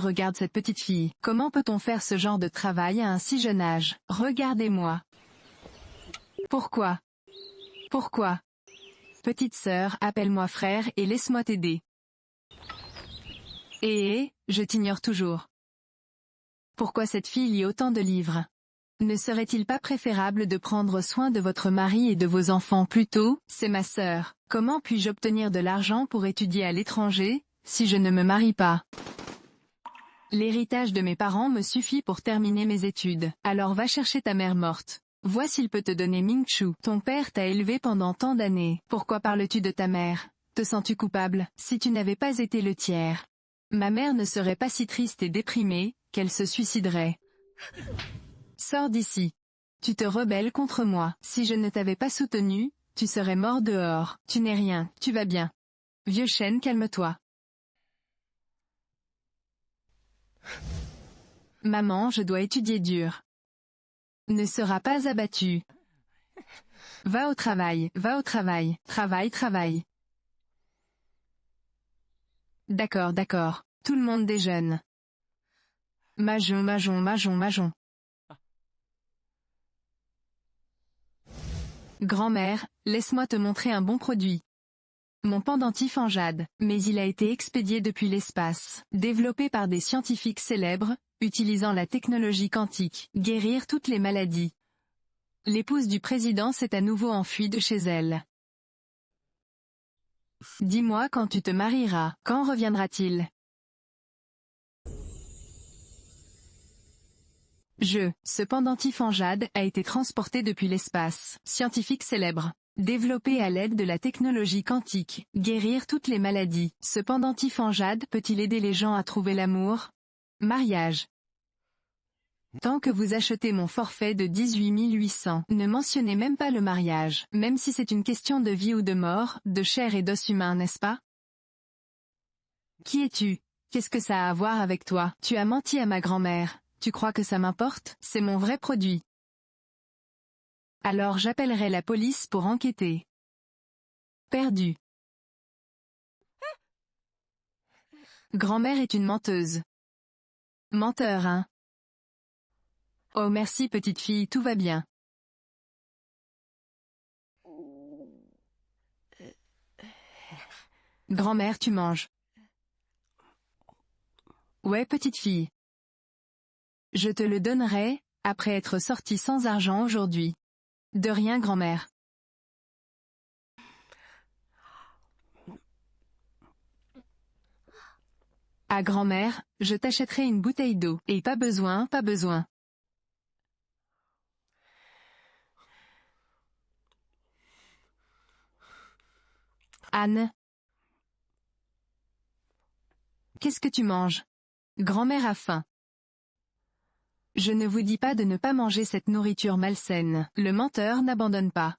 regarde cette petite fille. Comment peut-on faire ce genre de travail à un si jeune âge? Regardez-moi. Pourquoi? Pourquoi? Petite sœur, appelle-moi frère et laisse-moi t'aider. Je t'ignore toujours. Pourquoi cette fille lit autant de livres? Ne serait-il pas préférable de prendre soin de votre mari et de vos enfants plus tôt? C'est ma sœur. Comment puis-je obtenir de l'argent pour étudier à l'étranger, si je ne me marie pas? L'héritage de mes parents me suffit pour terminer mes études. Alors va chercher ta mère morte. Vois s'il peut te donner Ming-Chu. Ton père t'a élevé pendant tant d'années. Pourquoi parles-tu de ta mère? Te sens-tu coupable? Si tu n'avais pas été le tiers, ma mère ne serait pas si triste et déprimée, qu'elle se suiciderait. Sors d'ici. Tu te rebelles contre moi. Si je ne t'avais pas soutenu, tu serais mort dehors. Tu n'es rien, tu vas bien. Vieux chêne, calme-toi. Maman, je dois étudier dur. Ne sera pas abattu. Va au travail, va au travail. Travaille, travaille. D'accord, d'accord. Tout le monde déjeune. Majon, majon, majon, majon. Grand-mère, laisse-moi te montrer un bon produit. Mon pendentif en jade, mais il a été expédié depuis l'espace, développé par des scientifiques célèbres, utilisant la technologie quantique, guérir toutes les maladies. L'épouse du président s'est à nouveau enfuie de chez elle. Dis-moi quand tu te marieras, quand reviendra-t-il? Ce pendentif en jade a été transporté depuis l'espace, scientifique célèbre. Développé à l'aide de la technologie quantique, guérir toutes les maladies. Ce pendentif en jade peut-il aider les gens à trouver l'amour? Mariage. Tant que vous achetez mon forfait de 18 800, ne mentionnez même pas le mariage, même si c'est une question de vie ou de mort, de chair et d'os humain, n'est-ce pas? Qui es-tu? Qu'est-ce que ça a à voir avec toi? Tu as menti à ma grand-mère. Tu crois que ça m'importe? C'est mon vrai produit. Alors j'appellerai la police pour enquêter. Perdu. Grand-mère est une menteuse. Menteur, hein? Oh merci petite fille, tout va bien. Grand-mère, tu manges. Ouais petite fille. Je te le donnerai, après être sortie sans argent aujourd'hui. De rien grand-mère. Ah grand-mère, je t'achèterai une bouteille d'eau, et pas besoin, pas besoin. Anne. Qu'est-ce que tu manges? Grand-mère a faim. Je ne vous dis pas de ne pas manger cette nourriture malsaine. Le menteur n'abandonne pas.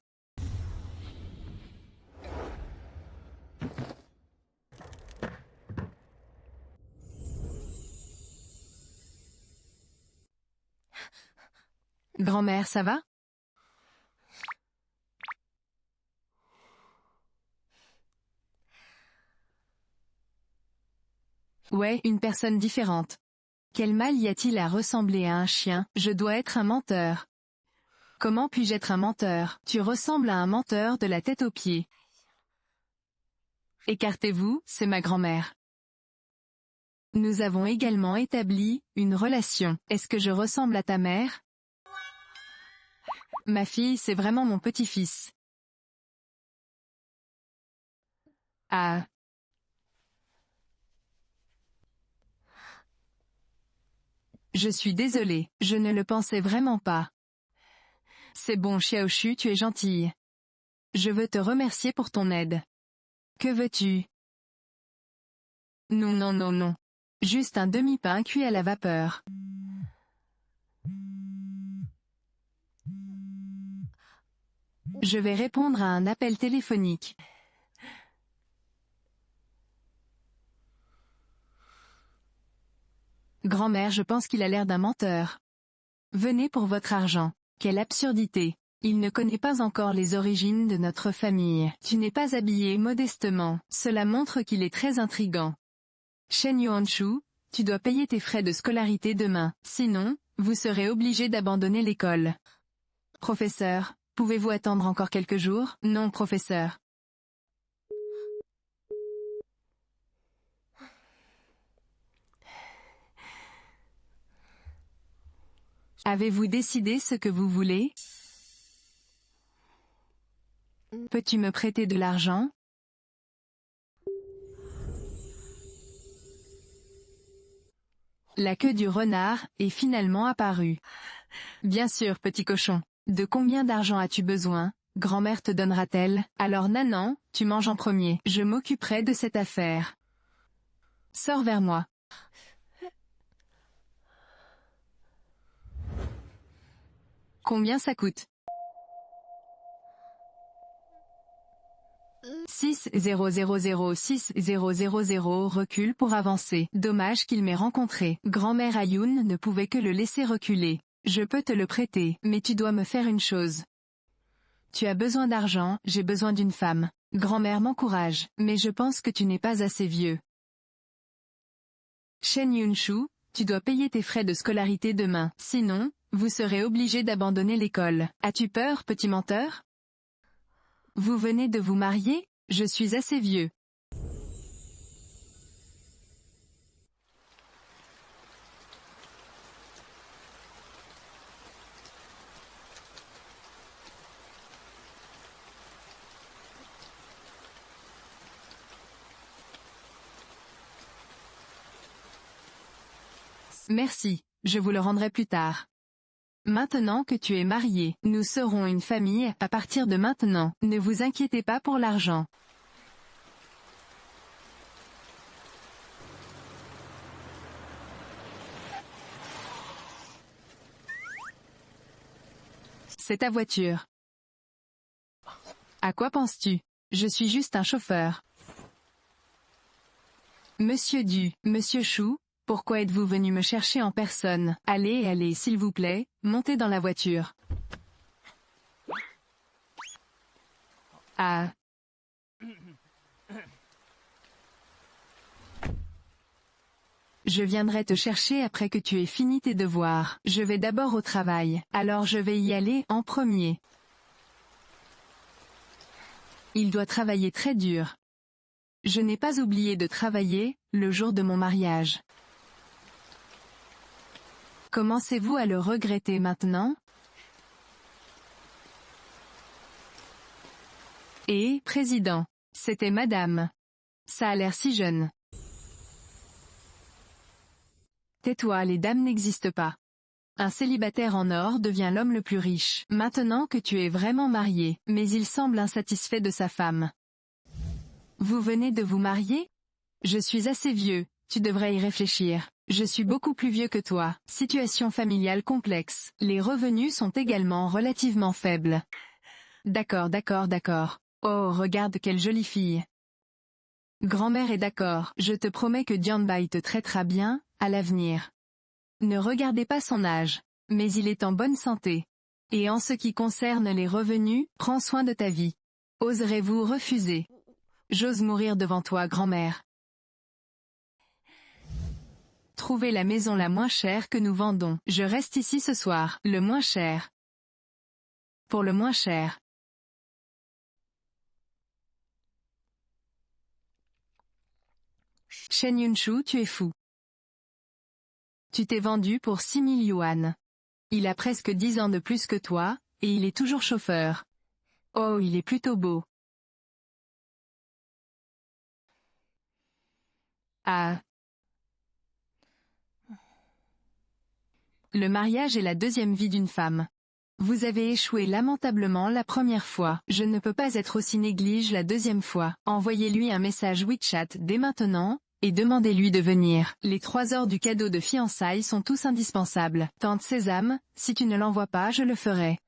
Grand-mère, ça va? Ouais, une personne différente. Quel mal y a-t-il à ressembler à un chien? Je dois être un menteur. Comment puis-je être un menteur? Tu ressembles à un menteur de la tête aux pieds. Écartez-vous, c'est ma grand-mère. Nous avons également établi une relation. Est-ce que je ressemble à ta mère? Ma fille, c'est vraiment mon petit-fils. Ah. Je suis désolée, je ne le pensais vraiment pas. C'est bon Xiaoshu, tu es gentille. Je veux te remercier pour ton aide. Que veux-tu? Non non non non. Juste un demi-pain cuit à la vapeur. Je vais répondre à un appel téléphonique. Grand-mère, je pense qu'il a l'air d'un menteur. Venez pour votre argent. Quelle absurdité. Il ne connaît pas encore les origines de notre famille. Tu n'es pas habillé modestement. Cela montre qu'il est très intrigant. Shen Yuanshu, tu dois payer tes frais de scolarité demain, sinon, vous serez obligé d'abandonner l'école. Professeur, pouvez-vous attendre encore quelques jours? Non, professeur. Avez-vous décidé ce que vous voulez? Peux-tu me prêter de l'argent? La queue du renard est finalement apparue. Bien sûr, petit cochon. De combien d'argent as-tu besoin? Grand-mère te donnera-t-elle? Alors Nanan, tu manges en premier. Je m'occuperai de cette affaire. Sors vers moi. Combien ça coûte? 6000600 recule pour avancer. Dommage qu'il m'ait rencontré. Grand-mère Ayoun ne pouvait que le laisser reculer. Je peux te le prêter, mais tu dois me faire une chose. Tu as besoin d'argent, j'ai besoin d'une femme. Grand-mère m'encourage, mais je pense que tu n'es pas assez vieux. Shen Yunshu, tu dois payer tes frais de scolarité demain, sinon, vous serez obligé d'abandonner l'école. As-tu peur, petit menteur? Vous venez de vous marier? Je suis assez vieux. Merci, je vous le rendrai plus tard. Maintenant que tu es marié, nous serons une famille à partir de maintenant. Ne vous inquiétez pas pour l'argent. C'est ta voiture. À quoi penses-tu? Je suis juste un chauffeur. Monsieur Chou, pourquoi êtes-vous venu me chercher en personne? Allez, allez, s'il vous plaît, montez dans la voiture. Ah. Je viendrai te chercher après que tu aies fini tes devoirs. Je vais d'abord au travail, alors je vais y aller en premier. Il doit travailler très dur. Je n'ai pas oublié de travailler, le jour de mon mariage. Commencez-vous à le regretter maintenant? Et, président, c'était madame. Ça a l'air si jeune. Tais-toi, les dames n'existent pas. Un célibataire en or devient l'homme le plus riche, maintenant que tu es vraiment marié, mais il semble insatisfait de sa femme. Vous venez de vous marier? Je suis assez vieux, tu devrais y réfléchir. Je suis beaucoup plus vieux que toi. Situation familiale complexe. Les revenus sont également relativement faibles. D'accord, d'accord, d'accord. Oh, regarde quelle jolie fille. Grand-mère est d'accord, je te promets que Dianbai te traitera bien, à l'avenir. Ne regardez pas son âge. Mais il est en bonne santé. Et en ce qui concerne les revenus, prends soin de ta vie. Oserez-vous refuser? J'ose mourir devant toi, grand-mère. Trouvez la maison la moins chère que nous vendons. Je reste ici ce soir. Le moins cher. Pour le moins cher. Shen Yunshu, tu es fou. Tu t'es vendu pour 6000 yuan. Il a presque 10 ans de plus que toi, et il est toujours chauffeur. Oh, il est plutôt beau. Ah. Le mariage est la deuxième vie d'une femme. Vous avez échoué lamentablement la première fois. Je ne peux pas être aussi néglige la deuxième fois. Envoyez-lui un message WeChat dès maintenant, et demandez-lui de venir. Les 3 heures du cadeau de fiançailles sont tous indispensables. Tante Sésame, si tu ne l'envoies pas, je le ferai.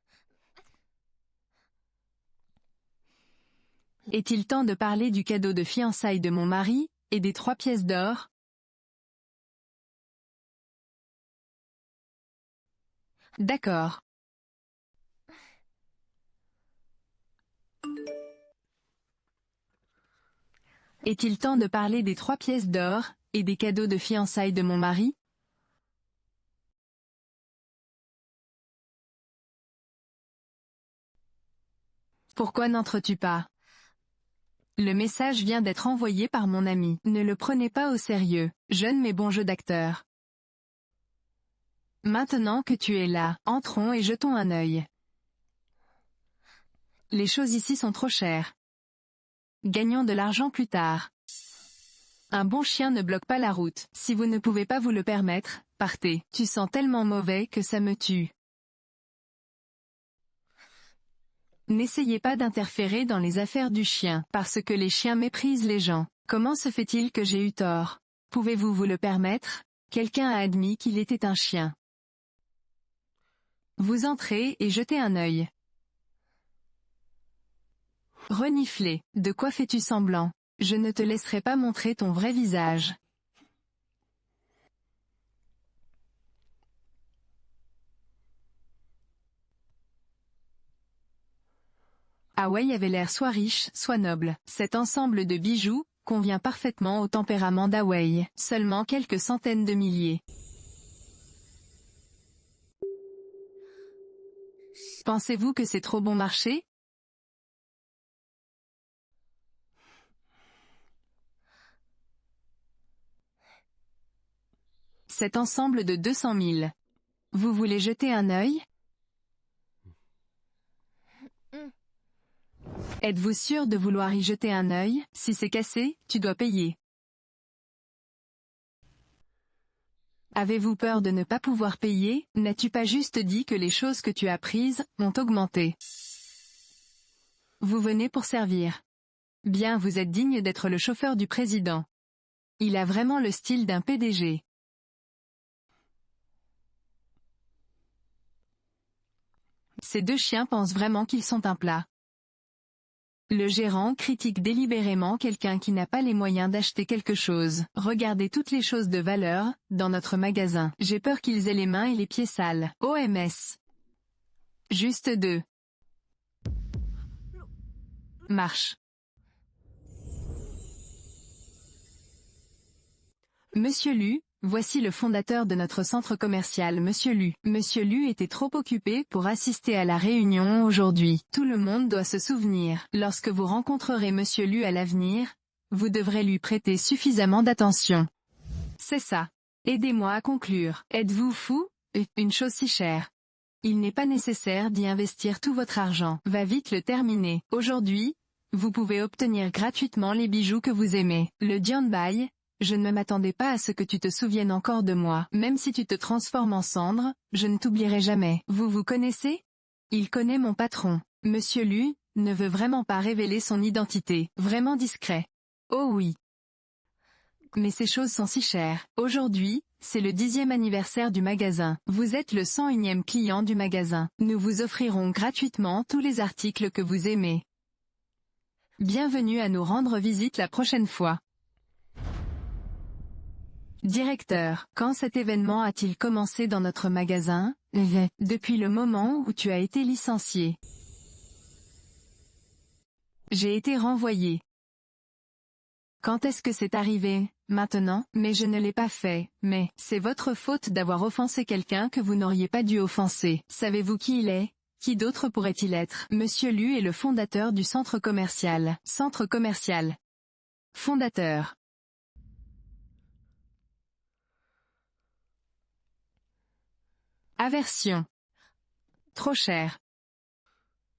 Est-il temps de parler du cadeau de fiançailles de mon mari, et des 3 pièces d'or? D'accord. Est-il temps de parler des 3 pièces d'or, Et des cadeaux de fiançailles de mon mari? Pourquoi n'entres-tu pas? Le message vient d'être envoyé par mon ami. Ne le prenez pas au sérieux, jeune mais bon jeu d'acteur. Maintenant que tu es là, entrons et jetons un œil. Les choses ici sont trop chères. Gagnons de l'argent plus tard. Un bon chien ne bloque pas la route. Si vous ne pouvez pas vous le permettre, partez. Tu sens tellement mauvais que ça me tue. N'essayez pas d'interférer dans les affaires du chien, parce que les chiens méprisent les gens. Comment se fait-il que j'ai eu tort? Pouvez-vous vous le permettre? Quelqu'un a admis qu'il était un chien. Vous entrez et jetez un œil. Reniflez. De quoi fais-tu semblant? Je ne te laisserai pas montrer ton vrai visage. Hawaï avait l'air soit riche, soit noble. Cet ensemble de bijoux convient parfaitement au tempérament d'Hawaï. Seulement quelques centaines de milliers. Pensez-vous que c'est trop bon marché? Cet ensemble de 200 000. Vous voulez jeter un œil? Êtes-vous sûr de vouloir y jeter un œil? Si c'est cassé, tu dois payer. Avez-vous peur de ne pas pouvoir payer? N'as-tu pas juste dit que les choses que tu as prises ont augmenté? Vous venez pour servir. Bien, vous êtes digne d'être le chauffeur du président. Il a vraiment le style d'un PDG. Ces deux chiens pensent vraiment qu'ils sont un plat. Le gérant critique délibérément quelqu'un qui n'a pas les moyens d'acheter quelque chose. Regardez toutes les choses de valeur, dans notre magasin. J'ai peur qu'ils aient les mains et les pieds sales. OMS. Juste deux. Marche. Monsieur Lu, voici le fondateur de notre centre commercial Monsieur Lu. Monsieur Lu était trop occupé pour assister à la réunion aujourd'hui. Tout le monde doit se souvenir. Lorsque vous rencontrerez Monsieur Lu à l'avenir, vous devrez lui prêter suffisamment d'attention. C'est ça. Aidez-moi à conclure. Êtes-vous fou? Une chose si chère. Il n'est pas nécessaire d'y investir tout votre argent. Va vite le terminer. Aujourd'hui, vous pouvez obtenir gratuitement les bijoux que vous aimez. Le Dianbai. Je ne m'attendais pas à ce que tu te souviennes encore de moi. Même si tu te transformes en cendre, je ne t'oublierai jamais. Vous vous connaissez? Il connaît mon patron. Monsieur Lu ne veut vraiment pas révéler son identité. Vraiment discret. Oh oui. Mais ces choses sont si chères. Aujourd'hui, c'est le 10e anniversaire du magasin. Vous êtes le 101e client du magasin. Nous vous offrirons gratuitement tous les articles que vous aimez. Bienvenue à nous rendre visite la prochaine fois. Directeur, quand cet événement a-t-il commencé dans notre magasin? Depuis le moment où tu as été licencié. J'ai été renvoyé. Quand est-ce que c'est arrivé? Maintenant? Mais je ne l'ai pas fait. Mais, c'est votre faute d'avoir offensé quelqu'un que vous n'auriez pas dû offenser. Savez-vous qui il est? Qui d'autre pourrait-il être? Monsieur Lu est le fondateur du centre commercial. Centre commercial. Fondateur. Aversion. Trop cher.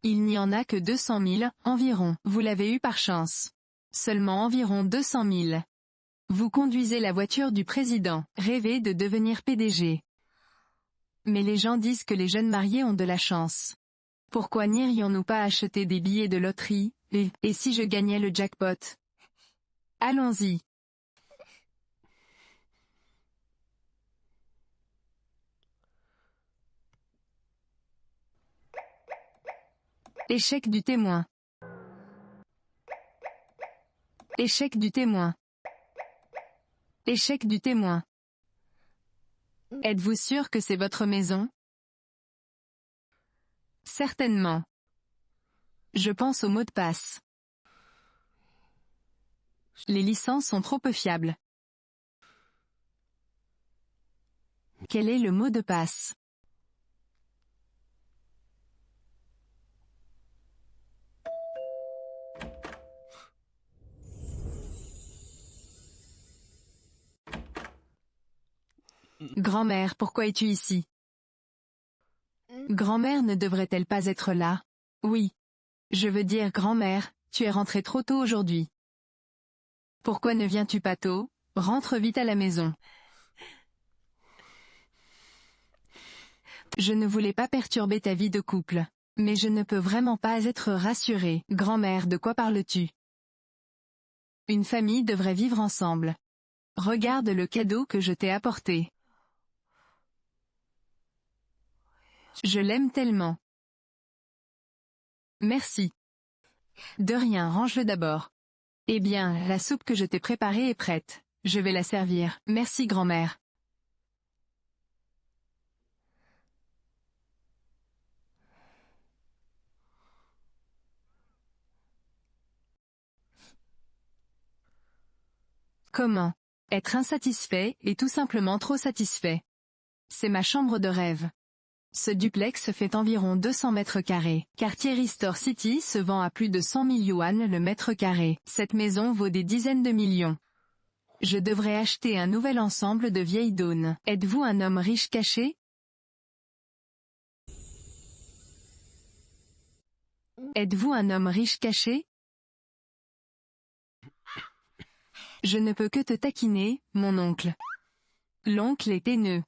Il n'y en a que 200 000, environ. Vous l'avez eu par chance. Seulement environ 200 000. Vous conduisez la voiture du président. Rêvez de devenir PDG. Mais les gens disent que les jeunes mariés ont de la chance. Pourquoi n'irions-nous pas acheter des billets de loterie, et si je gagnais le jackpot? Allons-y. Échec du témoin. Échec du témoin. Échec du témoin. Êtes-vous sûr que c'est votre maison? Certainement. Je pense au mot de passe. Les licences sont trop peu fiables. Quel est le mot de passe? Grand-mère, pourquoi es-tu ici? Grand-mère ne devrait-elle pas être là? Oui. Je veux dire grand-mère, tu es rentrée trop tôt aujourd'hui. Pourquoi ne viens-tu pas tôt? Rentre vite à la maison. Je ne voulais pas perturber ta vie de couple. Mais je ne peux vraiment pas être rassurée. Grand-mère, de quoi parles-tu? Une famille devrait vivre ensemble. Regarde le cadeau que je t'ai apporté. Je l'aime tellement. Merci. De rien, range-le d'abord. Eh bien, la soupe que je t'ai préparée est prête. Je vais la servir. Merci grand-mère. Comment? Être insatisfait et tout simplement trop satisfait. C'est ma chambre de rêve. Ce duplex fait environ 200 mètres carrés. Quartier Restore City se vend à plus de 100 000 yuan le mètre carré. Cette maison vaut des dizaines de millions. Je devrais acheter un nouvel ensemble de vieilles dônes. Êtes-vous un homme riche caché? Êtes-vous un homme riche caché? Je ne peux que te taquiner, mon oncle. L'oncle est haineux.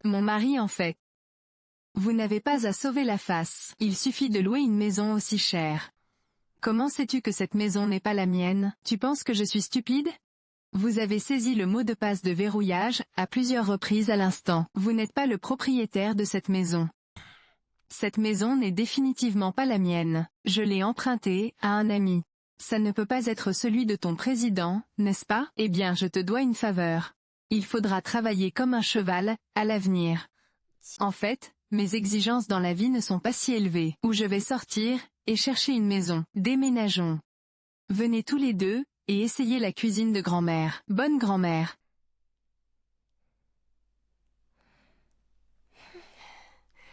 Mon mari en fait. Vous n'avez pas à sauver la face. Il suffit de louer une maison aussi chère. Comment sais-tu que cette maison n'est pas la mienne? Tu penses que je suis stupide? Vous avez saisi le mot de passe de verrouillage, à plusieurs reprises à l'instant. Vous n'êtes pas le propriétaire de cette maison. Cette maison n'est définitivement pas la mienne. Je l'ai empruntée, à un ami. Ça ne peut pas être celui de ton président, n'est-ce pas? Eh bien je te dois une faveur. Il faudra travailler comme un cheval, à l'avenir. En fait, mes exigences dans la vie ne sont pas si élevées. Où je vais sortir, et chercher une maison. Déménageons. Venez tous les deux, et essayez la cuisine de grand-mère. Bonne grand-mère.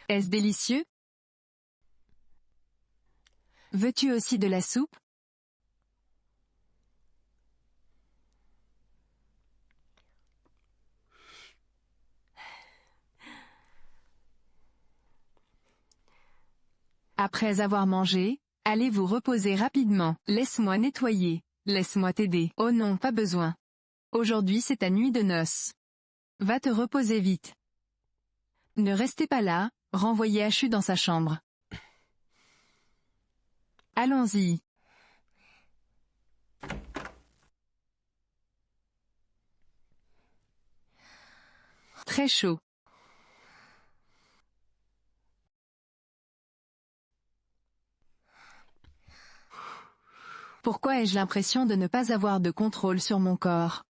Est-ce délicieux? Veux-tu aussi de la soupe? Après avoir mangé, allez vous reposer rapidement. Laisse-moi nettoyer. Laisse-moi t'aider. Oh non, pas besoin. Aujourd'hui c'est ta nuit de noces. Va te reposer vite. Ne restez pas là, renvoyez Achu dans sa chambre. Allons-y. Très chaud. Pourquoi ai-je l'impression de ne pas avoir de contrôle sur mon corps?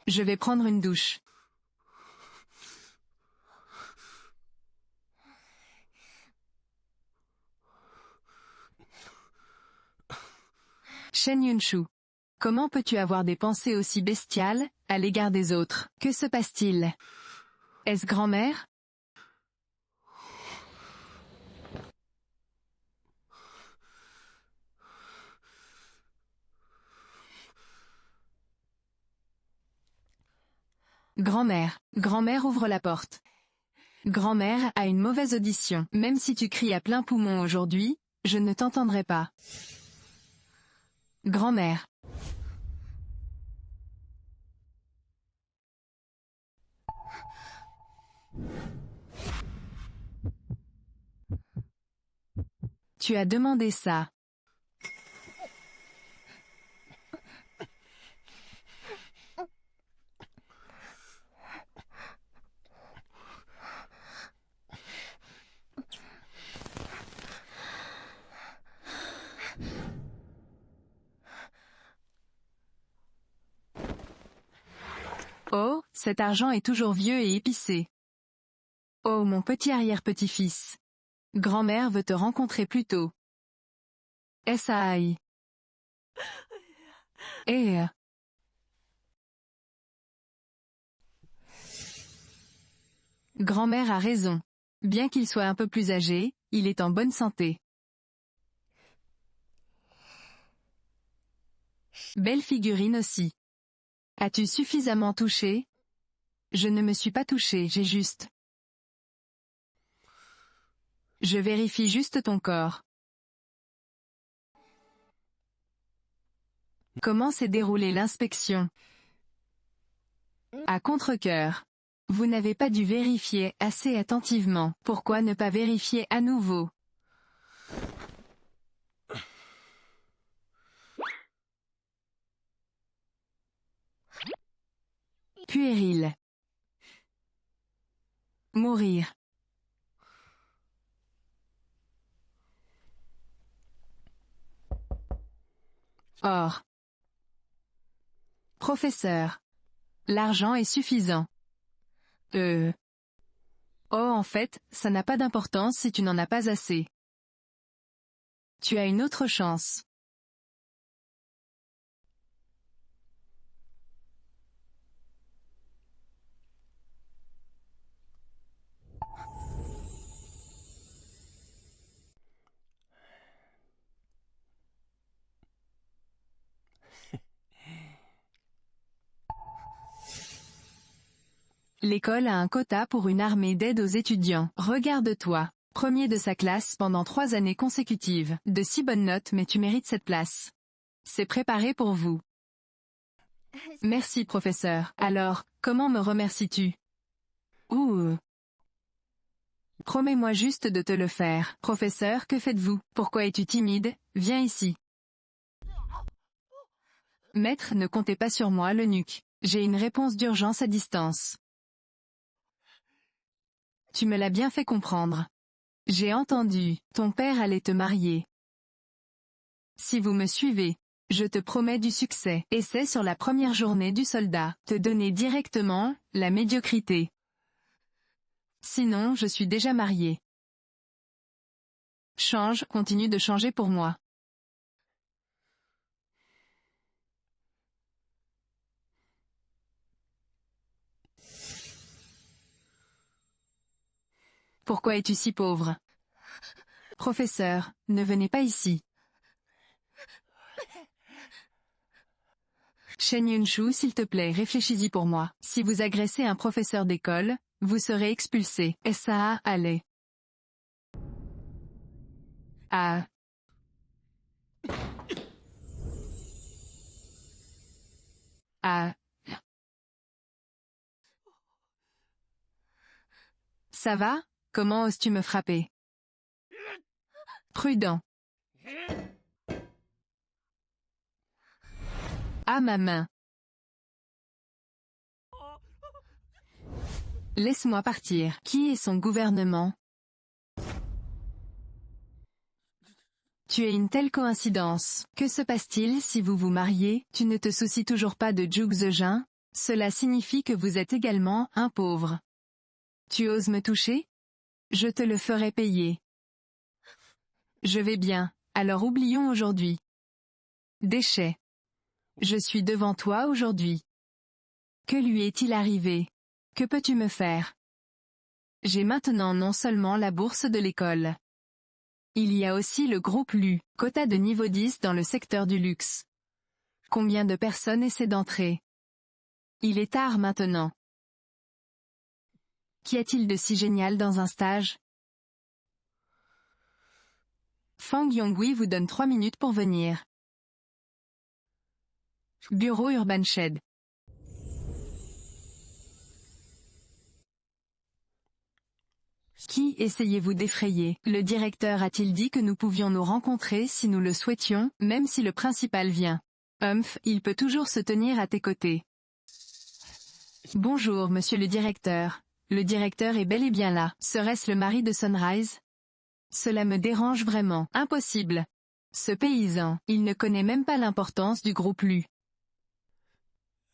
Je vais prendre une douche. Shen Yunshu. Comment peux-tu avoir des pensées aussi bestiales, à l'égard des autres? Que se passe-t-il? Est-ce grand-mère? Grand-mère. Grand-mère ouvre la porte. Grand-mère a une mauvaise audition. Même si tu cries à plein poumon aujourd'hui, je ne t'entendrai pas. Grand-mère. Tu as demandé ça. Oh, cet argent est toujours vieux et épicé. Oh mon petit arrière-petit-fils. Grand-mère veut te rencontrer plus tôt. S.A.I. Eh. Grand-mère a raison. Bien qu'il soit un peu plus âgé, il est en bonne santé. Belle figurine aussi. As-tu suffisamment touché? Je ne me suis pas touché, j'ai juste. Je vérifie juste ton corps. Comment s'est déroulée l'inspection? À contre-cœur. Vous n'avez pas dû vérifier assez attentivement. Pourquoi ne pas vérifier à nouveau? Puéril. Mourir. Or. Professeur. L'argent est suffisant. Oh, en fait, ça n'a pas d'importance si tu n'en as pas assez. Tu as une autre chance. L'école a un quota pour une armée d'aide aux étudiants. Regarde-toi. Premier de sa classe pendant 3 années consécutives. De si bonnes notes mais tu mérites cette place. C'est préparé pour vous. Merci professeur. Alors, comment me remercies-tu? Ouh. Promets-moi juste de te le faire. Professeur, que faites-vous? Pourquoi es-tu timide? Viens ici. Maître, ne comptez pas sur moi, l'eunuque. J'ai une réponse d'urgence à distance. Tu me l'as bien fait comprendre. J'ai entendu, ton père allait te marier. Si vous me suivez, je te promets du succès. Et c'est sur la première journée du soldat, te donner directement, la médiocrité. Sinon je suis déjà marié. Change, continue de changer pour moi. Pourquoi es-tu si pauvre? Professeur, ne venez pas ici. Shen Yunshu, s'il te plaît, réfléchis-y pour moi. Si vous agressez un professeur d'école, vous serez expulsé. S.A.A. allez. Ah. Ah. Ça va? Comment oses-tu me frapper? Prudent. Ah ma main. Laisse-moi partir. Qui est son gouvernement? Tu es une telle coïncidence. Que se passe-t-il si vous vous mariez? Tu ne te soucies toujours pas de Zhuge Zejin? Cela signifie que vous êtes également un pauvre. Tu oses me toucher? Je te le ferai payer. Je vais bien, alors oublions aujourd'hui. Déchet. Je suis devant toi aujourd'hui. Que lui est-il arrivé? Que peux-tu me faire? J'ai maintenant non seulement la bourse de l'école. Il y a aussi le groupe Lu, quota de niveau 10 dans le secteur du luxe. Combien de personnes essaient d'entrer? Il est tard maintenant. Qu'y a-t-il de si génial dans un stage? Fang Yongui vous donne 3 minutes pour venir. Bureau Urban Shed. Qui essayez-vous d'effrayer? Le directeur a-t-il dit que nous pouvions nous rencontrer si nous le souhaitions, même si le principal vient? Humph, il peut toujours se tenir à tes côtés. Bonjour monsieur le directeur. Le directeur est bel et bien là. Serait-ce le mari de Sunrise? Cela me dérange vraiment. Impossible. Ce paysan, il ne connaît même pas l'importance du groupe Lu.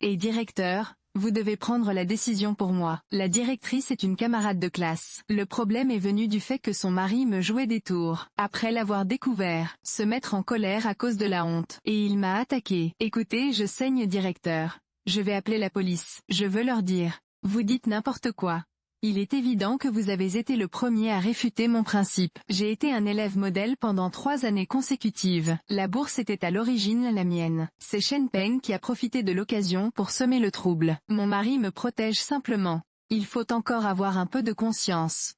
Et directeur, Vous devez prendre la décision pour moi. La directrice est une camarade de classe. Le problème est venu du fait que son mari me jouait des tours. Après l'avoir découvert, se mettre en colère à cause de la honte. Et il m'a attaqué. Écoutez, je saigne directeur. Je vais appeler la police. Je veux leur dire. Vous dites n'importe quoi. Il est évident que vous avez été le premier à réfuter mon principe. J'ai été un élève modèle pendant 3 années consécutives. La bourse était à l'origine la mienne. C'est Shen Peng qui a profité de l'occasion pour semer le trouble. Mon mari me protège simplement. Il faut encore avoir un peu de conscience.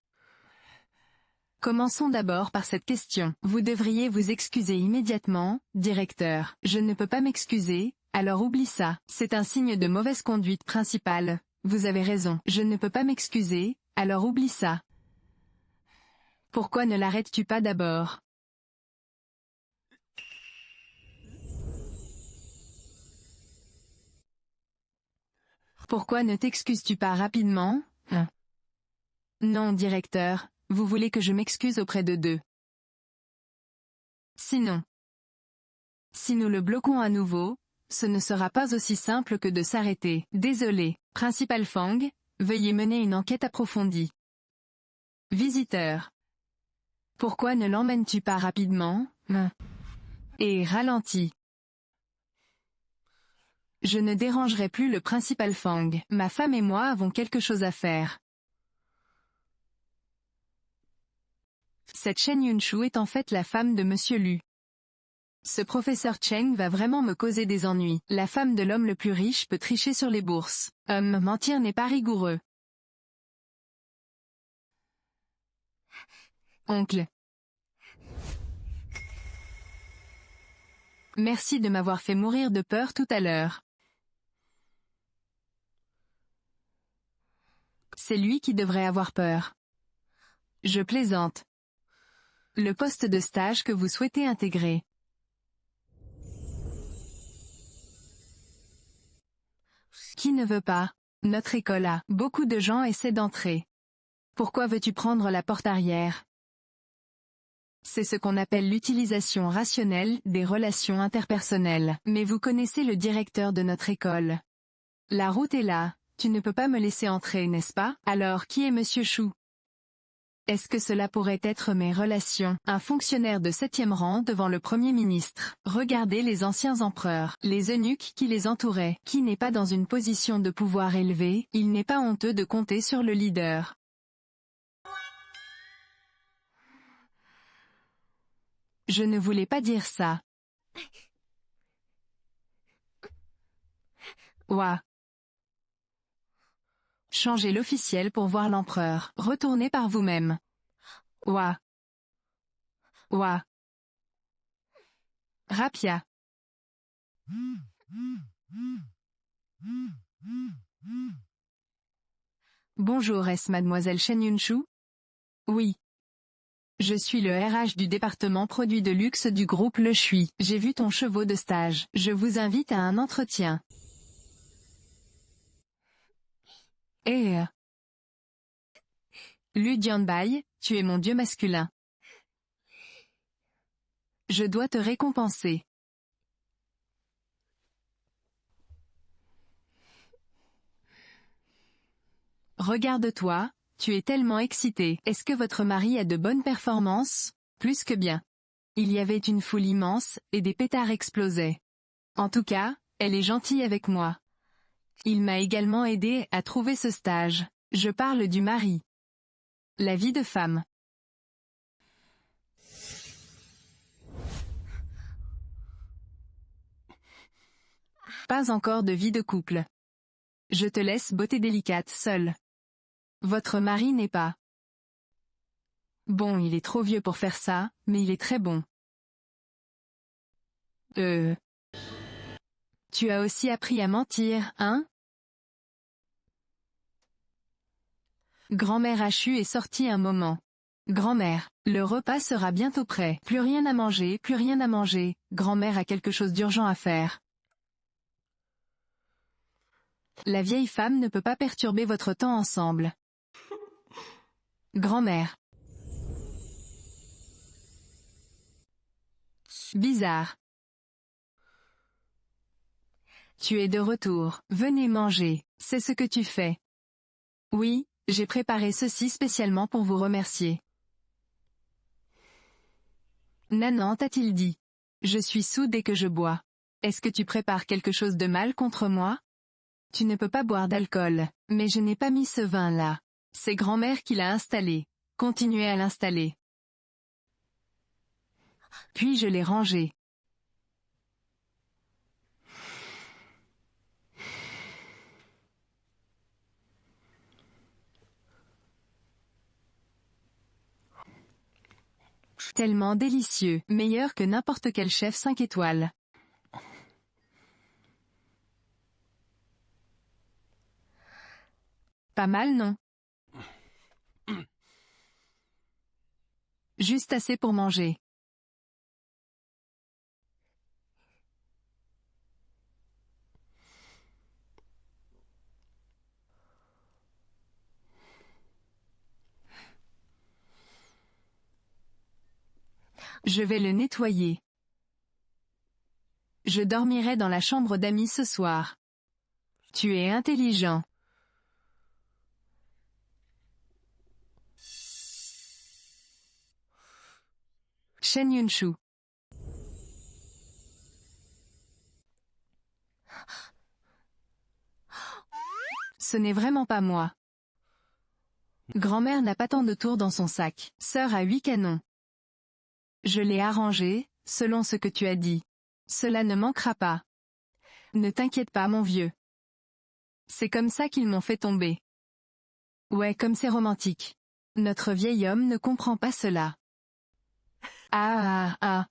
Commençons d'abord par cette question. Vous devriez vous excuser immédiatement, directeur. Je ne peux pas m'excuser, alors oublie ça. C'est un signe de mauvaise conduite principale. Vous avez raison. Je ne peux pas m'excuser, alors oublie ça. Pourquoi ne l'arrêtes-tu pas d'abord? Pourquoi ne t'excuses-tu pas rapidement? Non, directeur, vous voulez que je m'excuse auprès de deux. Sinon, si nous le bloquons à nouveau, ce ne sera pas aussi simple que de s'arrêter. Désolé, Principal Fang, veuillez mener une enquête approfondie. Visiteur. Pourquoi ne l'emmènes-tu pas rapidement? Et ralentis. Je ne dérangerai plus le Principal Fang. Ma femme et moi avons quelque chose à faire. Cette Shen Yunshu est en fait la femme de Monsieur Lu. Ce professeur Cheng va vraiment me causer des ennuis. La femme de l'homme le plus riche peut tricher sur les bourses. Mentir n'est pas rigoureux. Oncle. Merci de m'avoir fait mourir de peur tout à l'heure. C'est lui qui devrait avoir peur. Je plaisante. Le poste de stage que vous souhaitez intégrer. Qui ne veut pas? Notre école a. Beaucoup de gens essaient d'entrer. Pourquoi veux-tu prendre la porte arrière? C'est ce qu'on appelle l'utilisation rationnelle des relations interpersonnelles. Mais vous connaissez le directeur de notre école. La route est là, tu ne peux pas me laisser entrer, n'est-ce pas? Alors qui est Monsieur Chou? Est-ce que cela pourrait être mes relations? Un fonctionnaire de 7e rang devant le Premier ministre. Regardez les anciens empereurs, les eunuques qui les entouraient. Qui n'est pas dans une position de pouvoir élevée, il n'est pas honteux de compter sur le leader. Je ne voulais pas dire ça. Ouah. Changez l'officiel pour voir l'empereur. Retournez par vous-même. Ouah. Ouah. Rapia. Bonjour, est-ce mademoiselle Shen Yunshu? Oui. Je suis le RH du département produits de luxe du groupe Le Chui. J'ai vu ton chevaux de stage. Je vous invite à un entretien. Lu Dianbai, tu es mon dieu masculin. Je dois te récompenser. Regarde-toi, tu es tellement excité. Est-ce que votre mari a de bonnes performances? Plus que bien. Il y avait une foule immense, et des pétards explosaient. En tout cas, elle est gentille avec moi. Il m'a également aidé à trouver ce stage. Je parle du mari. La vie de femme. Pas encore de vie de couple. Je te laisse beauté délicate seule. Votre mari n'est pas. Bon, il est trop vieux pour faire ça, mais il est très bon. Tu as aussi appris à mentir, hein? Grand-mère Hachu est sortie un moment. Grand-mère, le repas sera bientôt prêt. Plus rien à manger, plus rien à manger. Grand-mère a quelque chose d'urgent à faire. La vieille femme ne peut pas perturber votre temps ensemble. Grand-mère. Bizarre. Tu es de retour. Venez manger. C'est ce que tu fais. Oui, j'ai préparé ceci spécialement pour vous remercier. Nanan t'a-t-il dit. Je suis saoul dès que je bois. Est-ce que tu prépares quelque chose de mal contre moi? Tu ne peux pas boire d'alcool, mais je n'ai pas mis ce vin là. C'est grand-mère qui l'a installé. Continuez à l'installer. Puis je l'ai rangé. Tellement délicieux, meilleur que n'importe quel chef 5 étoiles. Pas mal non? Juste assez pour manger. Je vais le nettoyer. Je dormirai dans la chambre d'amis ce soir. Tu es intelligent. Shen Yunshu. Ce n'est vraiment pas moi. Grand-mère n'a pas tant de tours dans son sac. Sœur a 8 canons. Je l'ai arrangé, selon ce que tu as dit. Cela ne manquera pas. Ne t'inquiète pas mon vieux. C'est comme ça qu'ils m'ont fait tomber. Ouais, comme c'est romantique. Notre vieil homme ne comprend pas cela. Ah ah ah.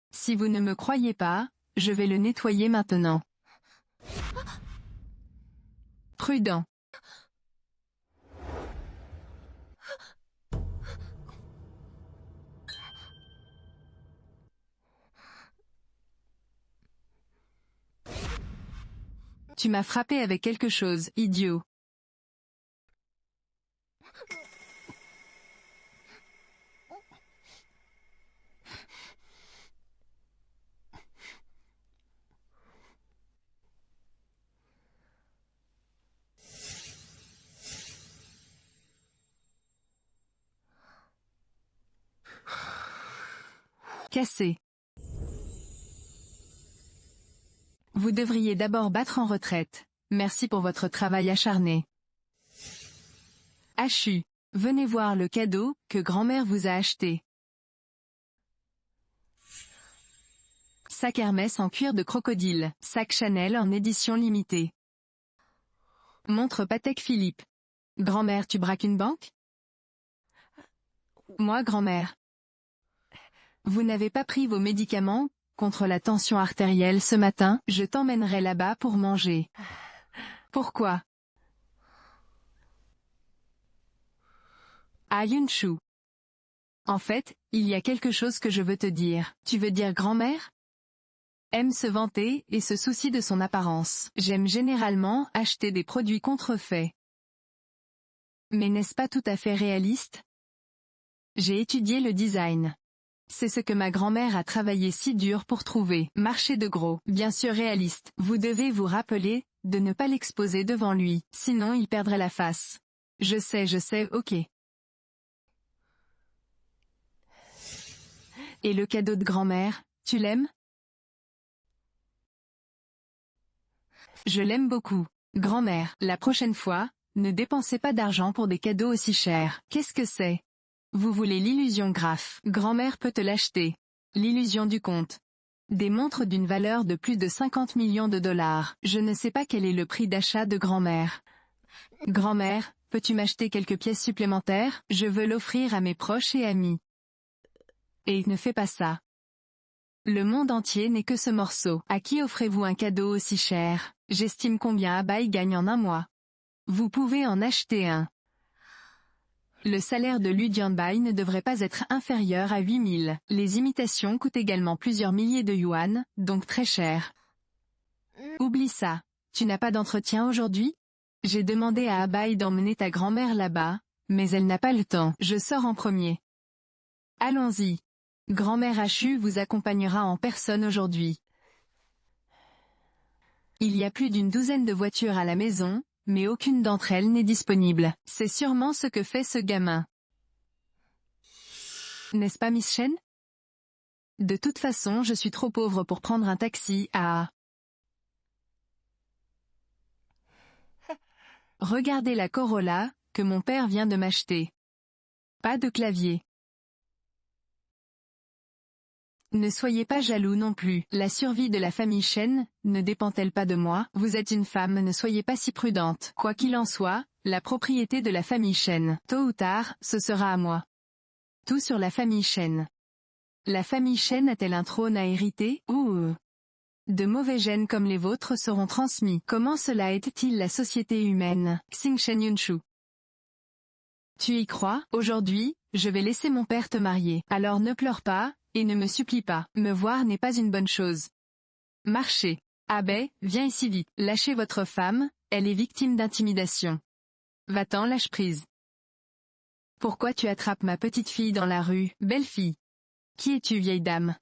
Si vous ne me croyez pas, je vais le nettoyer maintenant. Prudent. Tu m'as frappé avec quelque chose, idiot. Cassé. Vous devriez d'abord battre en retraite. Merci pour votre travail acharné. Hachu. Venez voir le cadeau que grand-mère vous a acheté. Sac Hermès en cuir de crocodile. Sac Chanel en édition limitée. Montre Patek Philippe. Grand-mère, tu braques une banque? Moi, grand-mère. Vous n'avez pas pris vos médicaments contre la tension artérielle ce matin? Je t'emmènerai là-bas pour manger. Pourquoi? Ah Yunshu. En fait, il y a quelque chose que je veux te dire. Tu veux dire grand-mère? Aime se vanter et se soucie de son apparence. J'aime généralement acheter des produits contrefaits. Mais n'est-ce pas tout à fait réaliste? J'ai étudié le design. C'est ce que ma grand-mère a travaillé si dur pour trouver. Marché de gros, bien sûr réaliste. Vous devez vous rappeler de ne pas l'exposer devant lui, sinon il perdrait la face. Je sais, ok. Et le cadeau de grand-mère, tu l'aimes? Je l'aime beaucoup. Grand-mère, la prochaine fois, ne dépensez pas d'argent pour des cadeaux aussi chers. Qu'est-ce que c'est? Vous voulez l'illusion Graph. Grand-mère peut te l'acheter. L'illusion du compte. Des montres d'une valeur de plus de 50 millions de dollars. Je ne sais pas quel est le prix d'achat de grand-mère. Grand-mère, peux-tu m'acheter quelques pièces supplémentaires? Je veux l'offrir à mes proches et amis. Et ne fais pas ça. Le monde entier n'est que ce morceau. À qui offrez-vous un cadeau aussi cher? J'estime combien Abai gagne en un mois. Vous pouvez en acheter un. Le salaire de Lu Jianbai ne devrait pas être inférieur à 8000. Les imitations coûtent également plusieurs milliers de yuan, donc très cher. Oublie ça. Tu n'as pas d'entretien aujourd'hui? J'ai demandé à Abai d'emmener ta grand-mère là-bas, mais elle n'a pas le temps. Je sors en premier. Allons-y. Grand-mère Hachu vous accompagnera en personne aujourd'hui. Il y a plus d'une douzaine de voitures à la maison, mais aucune d'entre elles n'est disponible. C'est sûrement ce que fait ce gamin. N'est-ce pas Miss Chen? De toute façon je suis trop pauvre pour prendre un taxi à... Regardez la Corolla, que mon père vient de m'acheter. Pas de clavier. Ne soyez pas jaloux non plus. La survie de la famille Chen, ne dépend-elle pas de moi? Vous êtes une femme, ne soyez pas si prudente. Quoi qu'il en soit, la propriété de la famille Chen, tôt ou tard, ce sera à moi. Tout sur la famille Chen. La famille Chen a-t-elle un trône à hériter? De mauvais gènes comme les vôtres seront transmis. Comment cela aide-t-il la société humaine? Xing Shen Yunshu. Tu y crois? Aujourd'hui, je vais laisser mon père te marier. Alors ne pleure pas, et ne me supplie pas. Me voir n'est pas une bonne chose. Marchez. Abbé, viens ici vite. Lâchez votre femme, elle est victime d'intimidation. Va-t'en, lâche prise. Pourquoi tu attrapes ma petite fille dans la rue? Belle fille. Qui es-tu, vieille dame?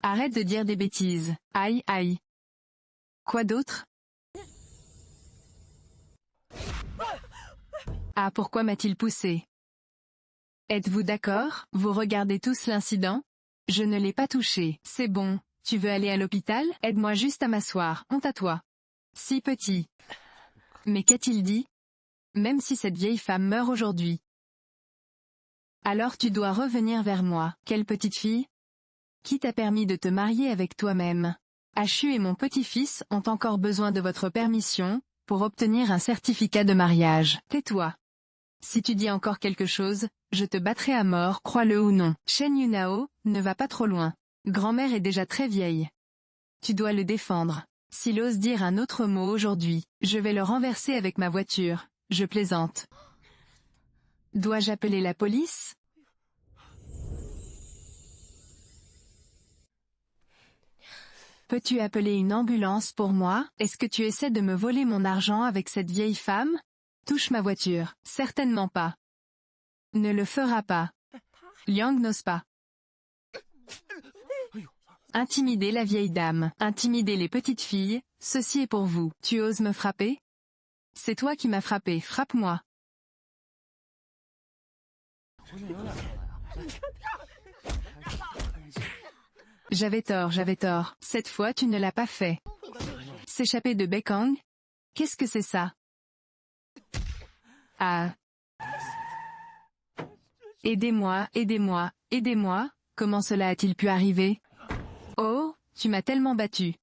Arrête de dire des bêtises. Aïe, aïe. Quoi d'autre? Ah, pourquoi m'a-t-il poussé? Êtes-vous d'accord? Vous regardez tous l'incident? Je ne l'ai pas touché. C'est bon. Tu veux aller à l'hôpital? Aide-moi juste à m'asseoir. Honte à toi. Si petit. Mais qu'a-t-il dit? Même si cette vieille femme meurt aujourd'hui. Alors tu dois revenir vers moi. Quelle petite fille? Qui t'a permis de te marier avec toi-même? Achu et mon petit-fils ont encore besoin de votre permission, pour obtenir un certificat de mariage. Tais-toi. Si tu dis encore quelque chose, je te battrai à mort, crois-le ou non. Shen Yunao, ne va pas trop loin. Grand-mère est déjà très vieille. Tu dois le défendre. S'il ose dire un autre mot aujourd'hui, je vais le renverser avec ma voiture. Je plaisante. Dois-je appeler la police? Peux-tu appeler une ambulance pour moi? Est-ce que tu essaies de me voler mon argent avec cette vieille femme? Touche ma voiture. Certainement pas. Ne le fera pas. Liang n'ose pas. Intimider la vieille dame, intimider les petites filles, ceci est pour vous. Tu oses me frapper? C'est toi qui m'as frappé, frappe-moi. J'avais tort. Cette fois tu ne l'as pas fait. S'échapper de Bekang? Qu'est-ce que c'est ça? Ah. Aidez-moi, comment cela a-t-il pu arriver? Oh, tu m'as tellement battu.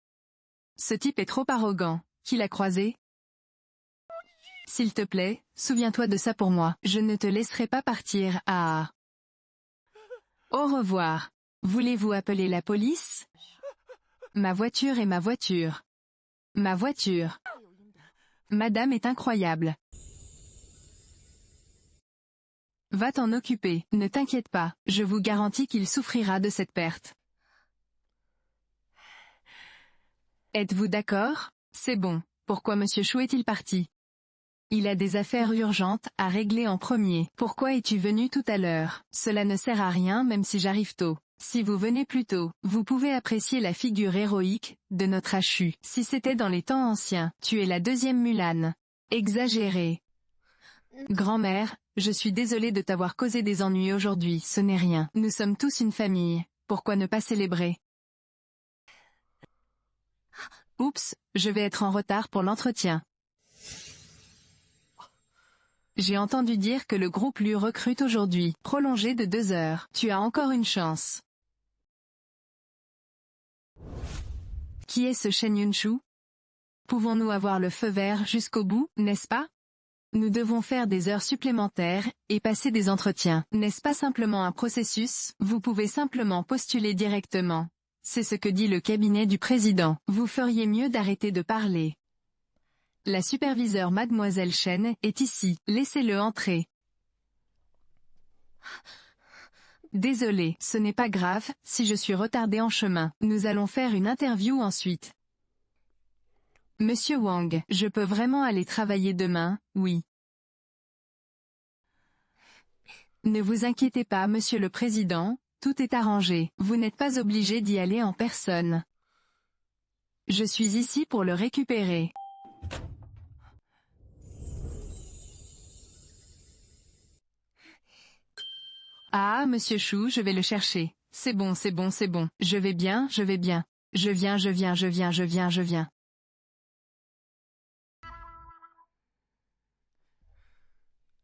Ce type est trop arrogant. Qui l'a croisé? S'il te plaît, souviens-toi de ça pour moi. Je ne te laisserai pas partir, ah. Au revoir. Voulez-vous appeler la police? Ma voiture est ma voiture. Ma voiture. Madame est incroyable. Va t'en occuper, ne t'inquiète pas, je vous garantis qu'il souffrira de cette perte. Êtes-vous d'accord? C'est bon, pourquoi Monsieur Chou est-il parti? Il a des affaires urgentes à régler en premier. Pourquoi es-tu venu tout à l'heure? Cela ne sert à rien même si j'arrive tôt. Si vous venez plus tôt, vous pouvez apprécier la figure héroïque de notre Achu. Si c'était dans les temps anciens, tu es la deuxième Mulan. Exagéré. Grand-mère, je suis désolée de t'avoir causé des ennuis aujourd'hui, ce n'est rien. Nous sommes tous une famille, pourquoi ne pas célébrer? Oups, je vais être en retard pour l'entretien. J'ai entendu dire que le groupe lui recrute aujourd'hui, prolongé de 2 heures. Tu as encore une chance. Qui est ce Shen Yunshu? Pouvons-nous avoir le feu vert jusqu'au bout, n'est-ce pas? Nous devons faire des heures supplémentaires, et passer des entretiens. N'est-ce pas simplement un processus? Vous pouvez simplement postuler directement. C'est ce que dit le cabinet du président. Vous feriez mieux d'arrêter de parler. La superviseure Mademoiselle Chen est ici. Laissez-le entrer. Désolé, ce n'est pas grave, si je suis retardé en chemin. Nous allons faire une interview ensuite. Monsieur Wang, je peux vraiment aller travailler demain? Oui. Ne vous inquiétez pas Monsieur le Président, tout est arrangé. Vous n'êtes pas obligé d'y aller en personne. Je suis ici pour le récupérer. Ah, monsieur Chou, je vais le chercher. C'est bon, c'est bon, c'est bon. Je vais bien, je vais bien. Je viens, je viens, je viens, je viens, je viens.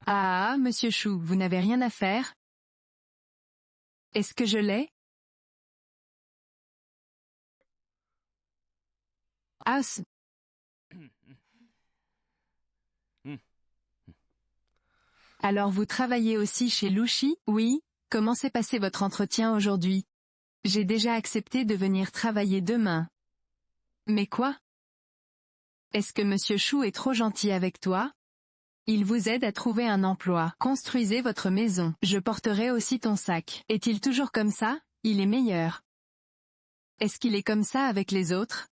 Ah, monsieur Chou, vous n'avez rien à faire? Est-ce que je l'ai? Ah, alors vous travaillez aussi chez Louchi? Oui. Comment s'est passé votre entretien aujourd'hui? J'ai déjà accepté de venir travailler demain. Mais quoi? Est-ce que monsieur Chou est trop gentil avec toi? Il vous aide à trouver un emploi. Construisez votre maison. Je porterai aussi ton sac. Est-il toujours comme ça? Il est meilleur. Est-ce qu'il est comme ça avec les autres?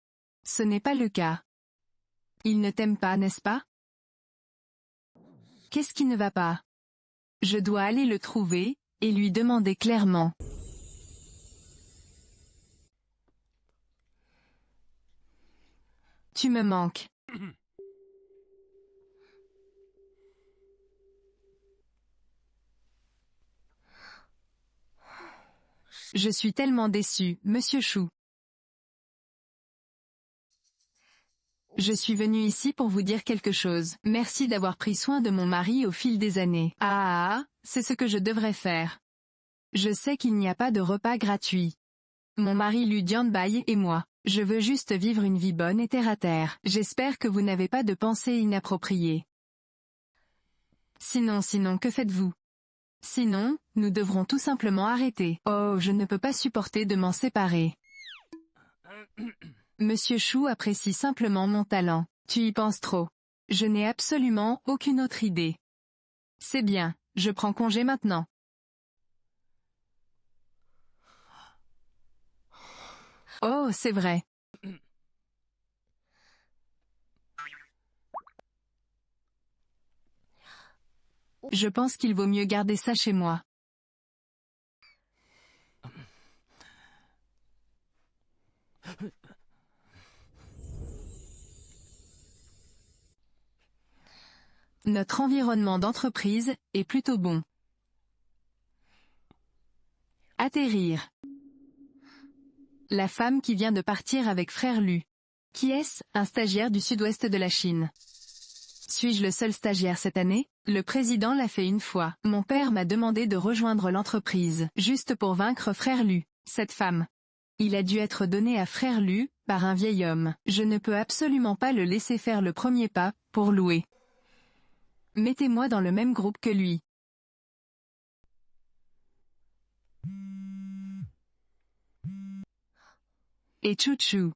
Ce n'est pas le cas. Il ne t'aime pas, n'est-ce pas? Qu'est-ce qui ne va pas? Je dois aller le trouver, et lui demander clairement. Tu me manques. Je suis tellement déçu, monsieur Chou. Je suis venu ici pour vous dire quelque chose. Merci d'avoir pris soin de mon mari au fil des années. C'est ce que je devrais faire. Je sais qu'il n'y a pas de repas gratuit. Mon mari Ludian Bay et moi. Je veux juste vivre une vie bonne et terre à terre. J'espère que vous n'avez pas de pensées inappropriées. Sinon, que faites-vous? Sinon, nous devrons tout simplement arrêter. Oh, je ne peux pas supporter de m'en séparer. Monsieur Chou apprécie simplement mon talent. Tu y penses trop. Je n'ai absolument aucune autre idée. C'est bien, je prends congé maintenant. Oh, c'est vrai. Je pense qu'il vaut mieux garder ça chez moi. Notre environnement d'entreprise est plutôt bon. Atterrir. La femme qui vient de partir avec frère Lu. Qui est-ce? Un stagiaire du sud-ouest de la Chine. Suis-je le seul stagiaire cette année? Le président l'a fait une fois. Mon père m'a demandé de rejoindre l'entreprise, juste pour vaincre frère Lu, cette femme. Il a dû être donné à frère Lu, par un vieil homme. Je ne peux absolument pas le laisser faire le premier pas, pour louer. Mettez-moi dans le même groupe que lui. Et Chouchou.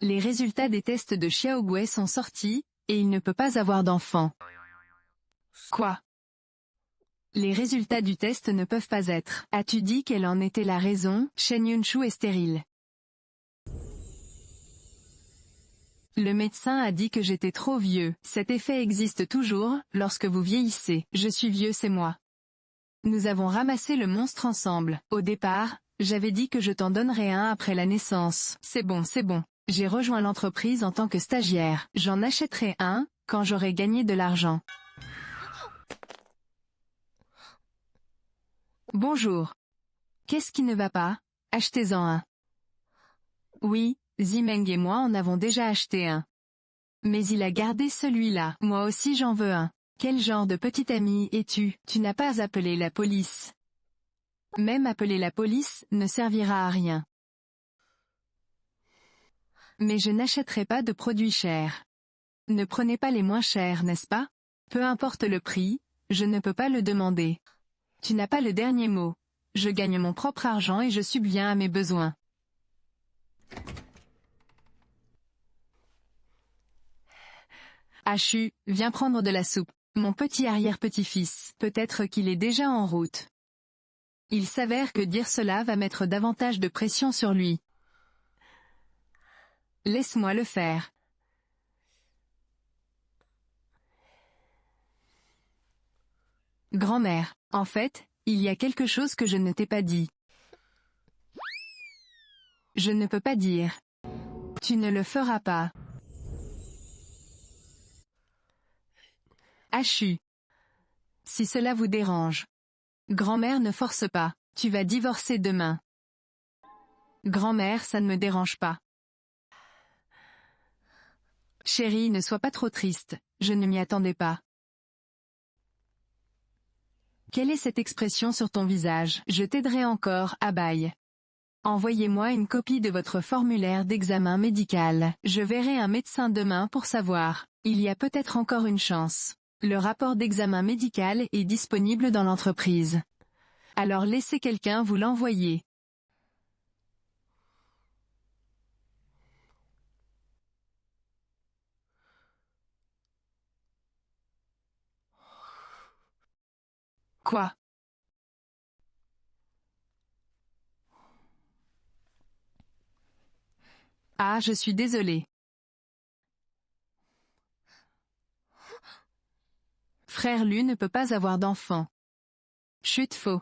Les résultats des tests de Xiaogui sont sortis, et il ne peut pas avoir d'enfant. Quoi? Les résultats du test ne peuvent pas être. As-tu dit quelle en était la raison? Shen Yunshu est stérile. Le médecin a dit que j'étais trop vieux. Cet effet existe toujours, lorsque vous vieillissez. Je suis vieux, c'est moi. Nous avons ramassé le monstre ensemble. Au départ, j'avais dit que je t'en donnerais un après la naissance. C'est bon, c'est bon. J'ai rejoint l'entreprise en tant que stagiaire. J'en achèterai un, quand j'aurai gagné de l'argent. Bonjour. Qu'est-ce qui ne va pas? Achetez-en un. Oui, Zimeng et moi en avons déjà acheté un. Mais il a gardé celui-là. Moi aussi j'en veux un. Quel genre de petit ami es-tu? Tu n'as pas appelé la police. Même appeler la police ne servira à rien. Mais je n'achèterai pas de produits chers. Ne prenez pas les moins chers, n'est-ce pas? Peu importe le prix, je ne peux pas le demander. Tu n'as pas le dernier mot. Je gagne mon propre argent et je subviens à mes besoins. Achu, viens prendre de la soupe. Mon petit arrière-petit-fils. Peut-être qu'il est déjà en route. Il s'avère que dire cela va mettre davantage de pression sur lui. Laisse-moi le faire. Grand-mère, en fait, il y a quelque chose que je ne t'ai pas dit. Je ne peux pas dire. Tu ne le feras pas. Hachu. Si cela vous dérange. Grand-mère ne force pas. Tu vas divorcer demain. Grand-mère, ça ne me dérange pas. Chérie, ne sois pas trop triste, je ne m'y attendais pas. Quelle est cette expression sur ton visage? Je t'aiderai encore, abaye. Envoyez-moi une copie de votre formulaire d'examen médical. Je verrai un médecin demain pour savoir. Il y a peut-être encore une chance. Le rapport d'examen médical est disponible dans l'entreprise. Alors laissez quelqu'un vous l'envoyer. Quoi? Ah, je suis désolé. Frère Lu ne peut pas avoir d'enfant. Chut, faux.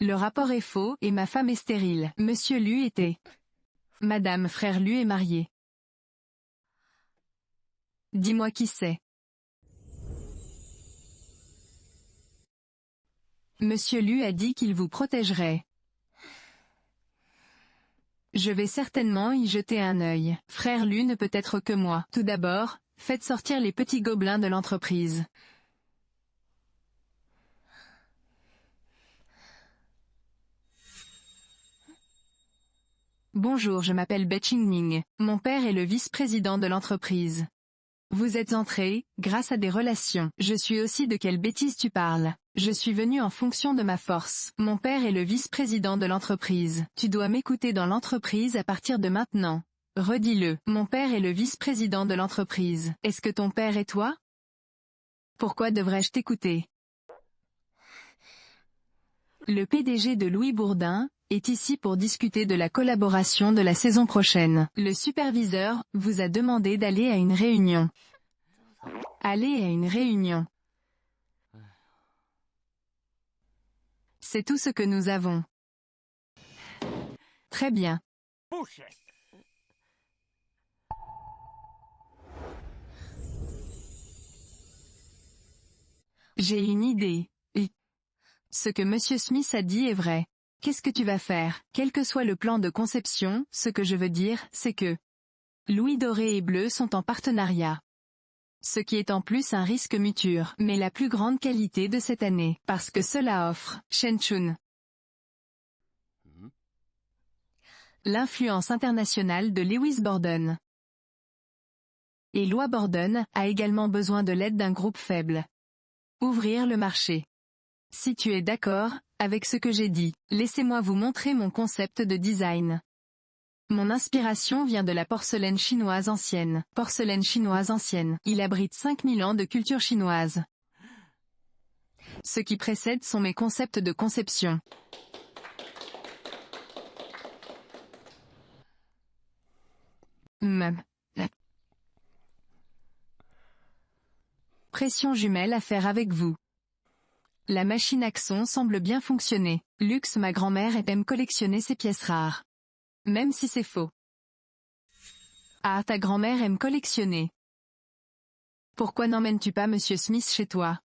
Le rapport est faux et ma femme est stérile. Monsieur Lu était. Madame Frère Lu est mariée. Dis-moi qui c'est. Monsieur Lu a dit qu'il vous protégerait. Je vais certainement y jeter un œil. Frère Lu ne peut être que moi. Tout d'abord, faites sortir les petits gobelins de l'entreprise. Bonjour, je m'appelle Bai Qingning. Mon père est le vice-président de l'entreprise. Vous êtes entré, grâce à des relations. Je suis aussi de quelle bêtise tu parles. Je suis venu en fonction de ma force. Mon père est le vice-président de l'entreprise. Tu dois m'écouter dans l'entreprise à partir de maintenant. Redis-le. Mon père est le vice-président de l'entreprise. Est-ce que ton père est toi? Pourquoi devrais-je t'écouter? Le PDG de Louis Bourdin est ici pour discuter de la collaboration de la saison prochaine. Le superviseur vous a demandé d'aller à une réunion. Allez à une réunion. C'est tout ce que nous avons. Très bien. J'ai une idée. Ce que Monsieur Smith a dit est vrai. Qu'est-ce que tu vas faire? Quel que soit le plan de conception, ce que je veux dire, c'est que Louis Doré et Bleu sont en partenariat. Ce qui est en plus un risque mutuel, mais la plus grande qualité de cette année, parce que cela offre, Shenchun. L'influence internationale de Lewis Borden. Et Loi Borden a également besoin de l'aide d'un groupe faible. Ouvrir le marché. Si tu es d'accord avec ce que j'ai dit, laissez-moi vous montrer mon concept de design. Mon inspiration vient de la porcelaine chinoise ancienne. Porcelaine chinoise ancienne. Il abrite 5000 ans de culture chinoise. Ce qui précède sont mes concepts de conception. Pression jumelle à faire avec vous. La machine Axon semble bien fonctionner. Luxe, ma grand-mère aime collectionner ces pièces rares. Même si c'est faux. Ah, ta grand-mère aime collectionner. Pourquoi n'emmènes-tu pas Monsieur Smith chez toi?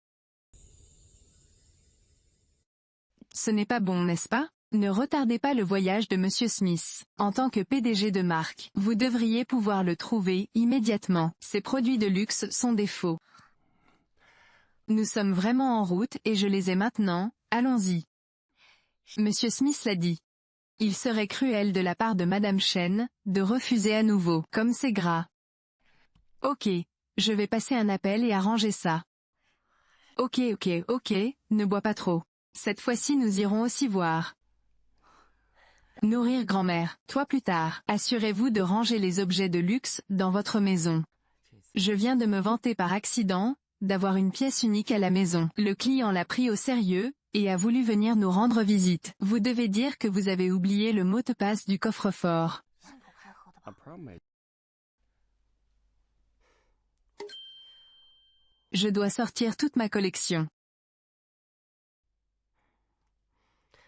Ce n'est pas bon, n'est-ce pas? Ne retardez pas le voyage de Monsieur Smith. En tant que PDG de marque, vous devriez pouvoir le trouver immédiatement. Ces produits de luxe sont des faux. Nous sommes vraiment en route et je les ai maintenant, allons-y. Monsieur Smith l'a dit. Il serait cruel de la part de Madame Chen, de refuser à nouveau, comme c'est gras. Ok, je vais passer un appel et arranger ça. Ok, ne bois pas trop. Cette fois-ci nous irons aussi voir. Nourrir grand-mère, toi plus tard. Assurez-vous de ranger les objets de luxe dans votre maison. Je viens de me vanter par accident d'avoir une pièce unique à la maison. Le client l'a pris au sérieux et a voulu venir nous rendre visite. Vous devez dire que vous avez oublié le mot de passe du coffre-fort. Je dois sortir toute ma collection.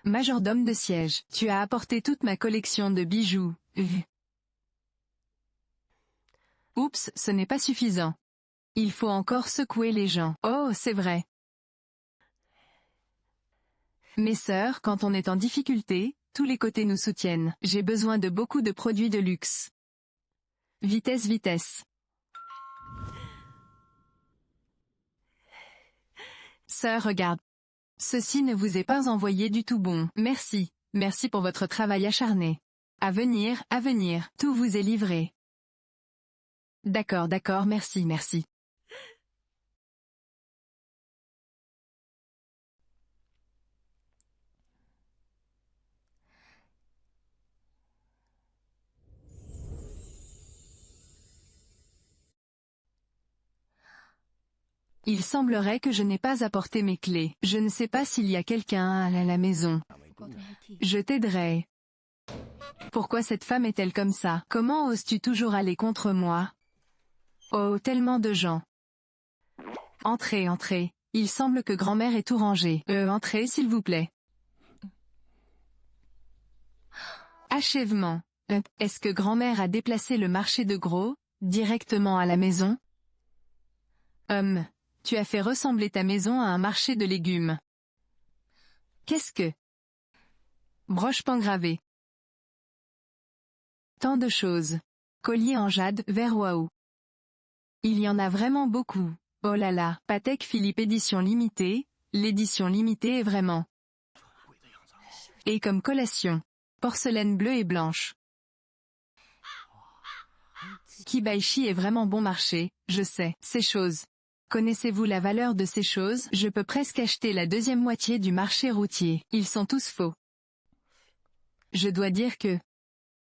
Majordome de siège, tu as apporté toute ma collection de bijoux. Oups, ce n'est pas suffisant. Il faut encore secouer les gens. Oh, c'est vrai. Mes sœurs, quand on est en difficulté, tous les côtés nous soutiennent. J'ai besoin de beaucoup de produits de luxe. Vitesse, vitesse. Sœur, regarde. Ceci ne vous est pas envoyé du tout bon. Merci. Merci pour votre travail acharné. À venir, tout vous est livré. D'accord, d'accord, merci, merci. Il semblerait que je n'ai pas apporté mes clés. Je ne sais pas s'il y a quelqu'un à la maison. Je t'aiderai. Pourquoi cette femme est-elle comme ça? Comment oses-tu toujours aller contre moi? Oh, tellement de gens. Entrez, entrez. Il semble que grand-mère ait tout rangé. Entrez s'il vous plaît. Achèvement. Est-ce que grand-mère a déplacé le marché de gros, directement à la maison? Tu as fait ressembler ta maison à un marché de légumes. Qu'est-ce que? Broche-pan gravé. Tant de choses. Collier en jade, vert waouh. Il y en a vraiment beaucoup. Oh là là, Patek Philippe édition limitée, l'édition limitée est vraiment. Et comme collation. Porcelaine bleue et blanche. Kibaishi est vraiment bon marché, je sais, ces choses. Connaissez-vous la valeur de ces choses? Je peux presque acheter la deuxième moitié du marché routier. Ils sont tous faux. Je dois dire que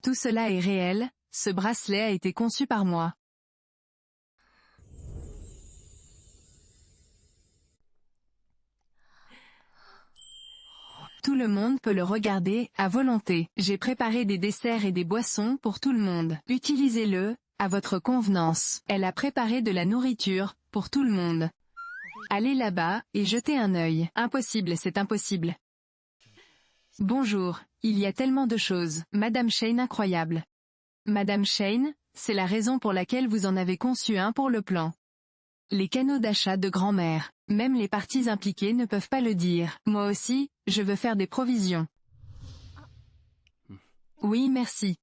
tout cela est réel, ce bracelet a été conçu par moi. Tout le monde peut le regarder, à volonté. J'ai préparé des desserts et des boissons pour tout le monde. Utilisez-le, à votre convenance. Elle a préparé de la nourriture, pour tout le monde. Allez là-bas, et jetez un œil. Impossible, c'est impossible. Bonjour, il y a tellement de choses. Madame Shane incroyable. Madame Shane, c'est la raison pour laquelle vous en avez conçu un pour le plan. Les canaux d'achat de grand-mère. Même les parties impliquées ne peuvent pas le dire. Moi aussi, je veux faire des provisions. Oui, merci.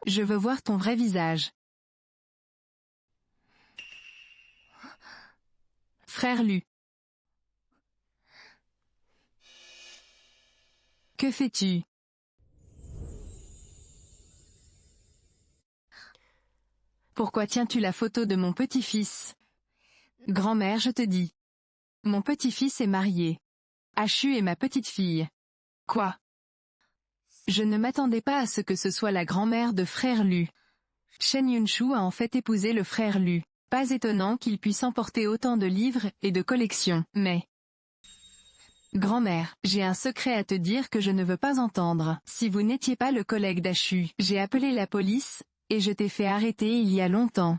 Je veux voir ton vrai visage. Frère Lu. Que fais-tu? Pourquoi tiens-tu la photo de mon petit-fils? Grand-mère, je te dis. Mon petit-fils est marié. Achu est ma petite-fille. Quoi? Je ne m'attendais pas à ce que ce soit la grand-mère de frère Lu. Shen Yunshu a en fait épousé le frère Lu. Pas étonnant qu'il puisse emporter autant de livres et de collections, mais... Grand-mère, j'ai un secret à te dire que je ne veux pas entendre. Si vous n'étiez pas le collègue d'Achu, j'ai appelé la police, et je t'ai fait arrêter il y a longtemps.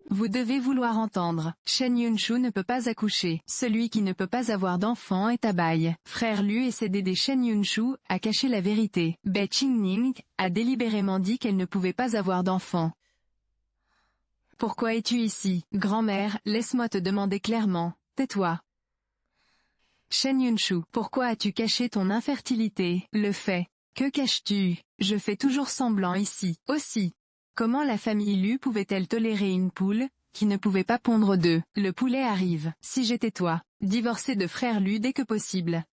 Vous devez vouloir entendre. Shen Yunshu ne peut pas accoucher. Celui qui ne peut pas avoir d'enfant est Abai. Frère Lu essaie d'aider Shen Yunshu à cacher la vérité. Bai Qingning a délibérément dit qu'elle ne pouvait pas avoir d'enfant. Pourquoi es-tu ici? Grand-mère, laisse-moi te demander clairement. Tais-toi. Shen Yunshu, pourquoi as-tu caché ton infertilité? Le fait. Que caches-tu? Je fais toujours semblant ici. Aussi. Comment la famille Lu pouvait-elle tolérer une poule, qui ne pouvait pas pondre d'œufs? Le poulet arrive. Si j'étais toi, divorcer de frère Lu dès que possible.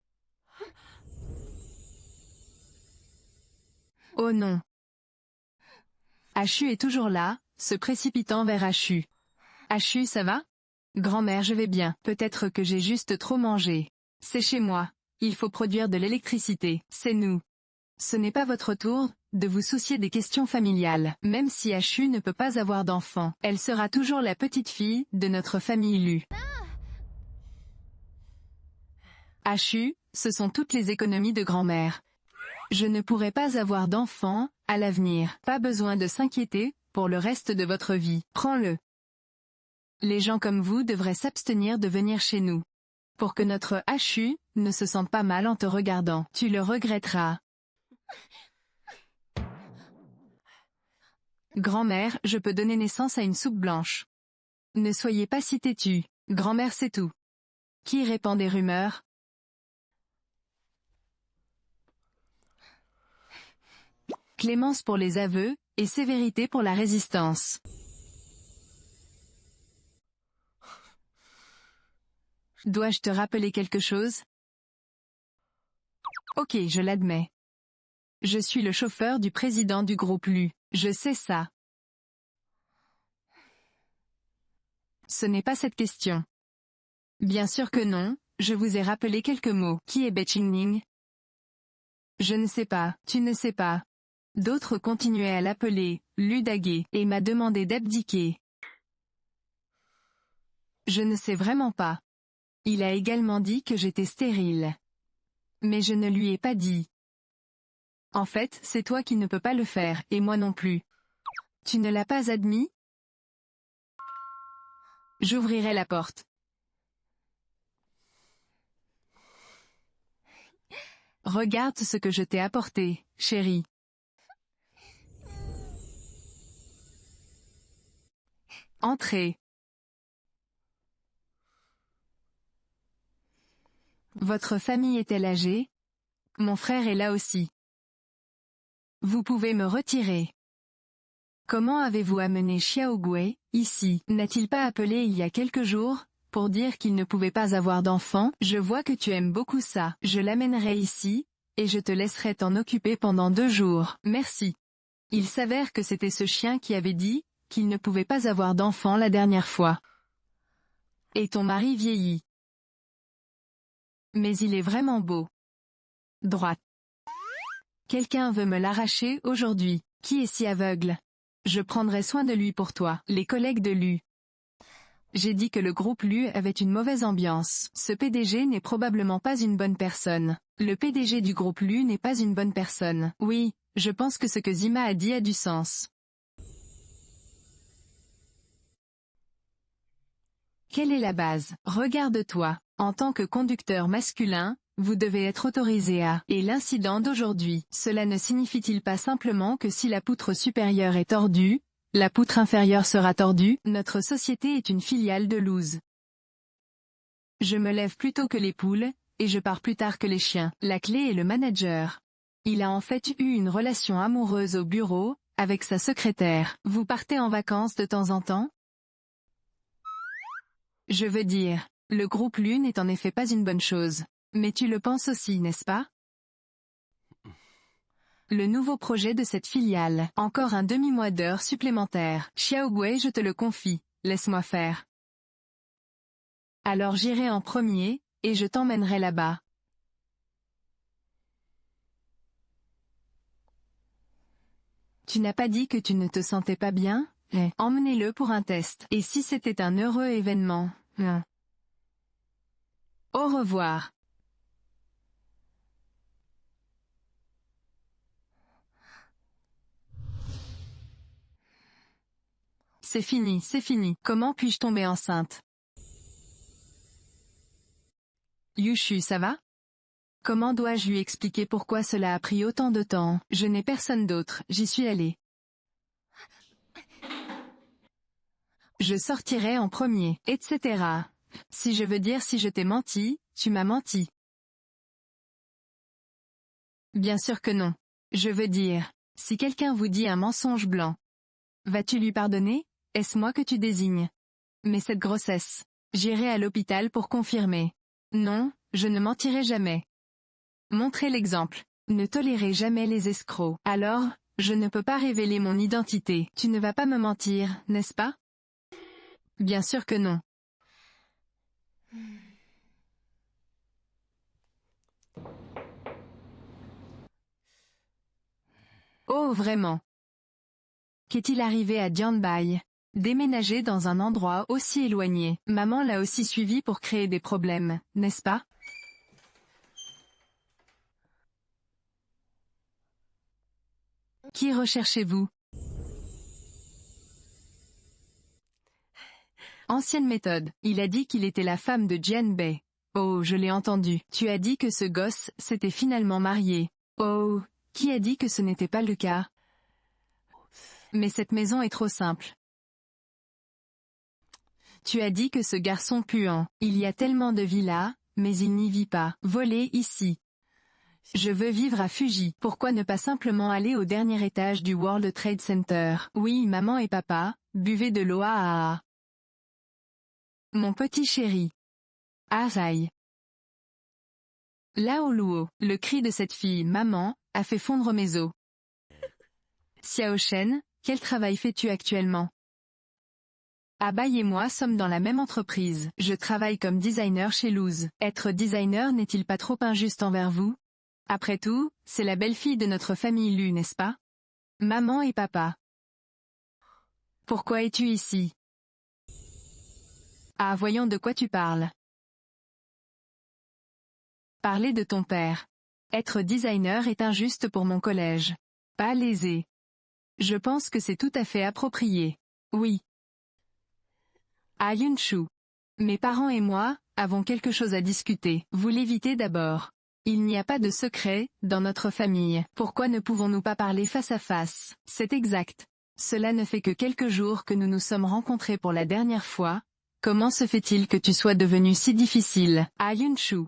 Oh non. Achu est toujours là, se précipitant vers Achu. Achu, ça va? Grand-mère, je vais bien. Peut-être que j'ai juste trop mangé. C'est chez moi. Il faut produire de l'électricité. C'est nous. Ce n'est pas votre tour de vous soucier des questions familiales. Même si Achu ne peut pas avoir d'enfant, elle sera toujours la petite fille de notre famille Lu. Achu, ce sont toutes les économies de grand-mère. Je ne pourrai pas avoir d'enfant à l'avenir. Pas besoin de s'inquiéter pour le reste de votre vie. Prends-le. Les gens comme vous devraient s'abstenir de venir chez nous. Pour que notre HU ne se sente pas mal en te regardant. Tu le regretteras. Grand-mère, je peux donner naissance à une soupe blanche. Ne soyez pas si têtu. Grand-mère c'est tout. Qui répand des rumeurs? Clémence pour les aveux, et sévérité pour la résistance. Dois-je te rappeler quelque chose? Ok, je l'admets. Je suis le chauffeur du président du groupe LU. Je sais ça. Ce n'est pas cette question. Bien sûr que non, je vous ai rappelé quelques mots. Qui est Betchingning? Je ne sais pas, tu ne sais pas. D'autres continuaient à l'appeler, Ludagé, et m'a demandé d'abdiquer. Je ne sais vraiment pas. Il a également dit que j'étais stérile. Mais je ne lui ai pas dit. En fait, c'est toi qui ne peux pas le faire, et moi non plus. Tu ne l'as pas admis? J'ouvrirai la porte. Regarde ce que je t'ai apporté, chérie. Entrez. Votre famille est-elle âgée? Mon frère est là aussi. Vous pouvez me retirer. Comment avez-vous amené Xiaogui, ici? N'a-t-il pas appelé il y a quelques jours, pour dire qu'il ne pouvait pas avoir d'enfant? Je vois que tu aimes beaucoup ça. Je l'amènerai ici, et je te laisserai t'en occuper pendant 2 jours. Merci. Il s'avère que c'était ce chien qui avait dit, qu'il ne pouvait pas avoir d'enfant la dernière fois. Et ton mari vieillit. Mais il est vraiment beau. Droite. Quelqu'un veut me l'arracher aujourd'hui. Qui est si aveugle? Je prendrai soin de lui pour toi. Les collègues de Lu. J'ai dit que le groupe Lu avait une mauvaise ambiance. Ce PDG n'est probablement pas une bonne personne. Le PDG du groupe Lu n'est pas une bonne personne. Oui, je pense que ce que Zima a dit a du sens. Quelle est la base? Regarde-toi. En tant que conducteur masculin, vous devez être autorisé à. Et l'incident d'aujourd'hui, cela ne signifie-t-il pas simplement que si la poutre supérieure est tordue, la poutre inférieure sera tordue? Notre société est une filiale de Luz. Je me lève plus tôt que les poules, et je pars plus tard que les chiens. La clé est le manager. Il a en fait eu une relation amoureuse au bureau, avec sa secrétaire. Vous partez en vacances de temps en temps? Je veux dire, le groupe Lu n'est en effet pas une bonne chose. Mais tu le penses aussi, n'est-ce pas? Le nouveau projet de cette filiale, encore un demi-mois d'heures supplémentaires. Xiaogui, je te le confie, laisse-moi faire. Alors j'irai en premier, et je t'emmènerai là-bas. Tu n'as pas dit que tu ne te sentais pas bien? Emmenez-le pour un test. Et si c'était un heureux événement? Au revoir. C'est fini, c'est fini. Comment puis-je tomber enceinte? Yushu, ça va? Comment dois-je lui expliquer pourquoi cela a pris autant de temps? Je n'ai personne d'autre, j'y suis allé. Je sortirai en premier, etc. Si je veux dire si je t'ai menti, tu m'as menti. Bien sûr que non. Je veux dire, si quelqu'un vous dit un mensonge blanc, vas-tu lui pardonner? Est-ce moi que tu désignes? Mais cette grossesse, j'irai à l'hôpital pour confirmer. Non, je ne mentirai jamais. Montrez l'exemple. Ne tolérez jamais les escrocs. Alors, je ne peux pas révéler mon identité. Tu ne vas pas me mentir, n'est-ce pas? Bien sûr que non. Oh vraiment. Qu'est-il arrivé à Dianbai? Déménager dans un endroit aussi éloigné. Maman l'a aussi suivi pour créer des problèmes, n'est-ce pas? Qui recherchez-vous? Ancienne méthode. Il a dit qu'il était la femme de Jianbei. Oh, je l'ai entendu. Tu as dit que ce gosse s'était finalement marié. Oh, qui a dit que ce n'était pas le cas? Mais cette maison est trop simple. Tu as dit que ce garçon puant. Il y a tellement de villas, mais il n'y vit pas. Voler ici. Je veux vivre à Fuji. Pourquoi ne pas simplement aller au dernier étage du World Trade Center? Oui, maman et papa, buvez de l'eau. Ah. Mon petit chéri. Aïe. Lao Luo, le cri de cette fille, maman, a fait fondre mes os. Xiao Shen, quel travail fais-tu actuellement? Abai et moi sommes dans la même entreprise. Je travaille comme designer chez Loose. Être designer n'est-il pas trop injuste envers vous? Après tout, c'est la belle-fille de notre famille Lu, n'est-ce pas? Maman et papa. Pourquoi es-tu ici? Ah, voyons de quoi tu parles. Parler de ton père. Être designer est injuste pour mon collège. Pas lésé. Je pense que c'est tout à fait approprié. Oui. Ah, Yunshu. Mes parents et moi, avons quelque chose à discuter. Vous l'évitez d'abord. Il n'y a pas de secret, dans notre famille. Pourquoi ne pouvons-nous pas parler face à face? C'est exact. Cela ne fait que quelques jours que nous nous sommes rencontrés pour la dernière fois. Comment se fait-il que tu sois devenu si difficile? Ah, Yunshu.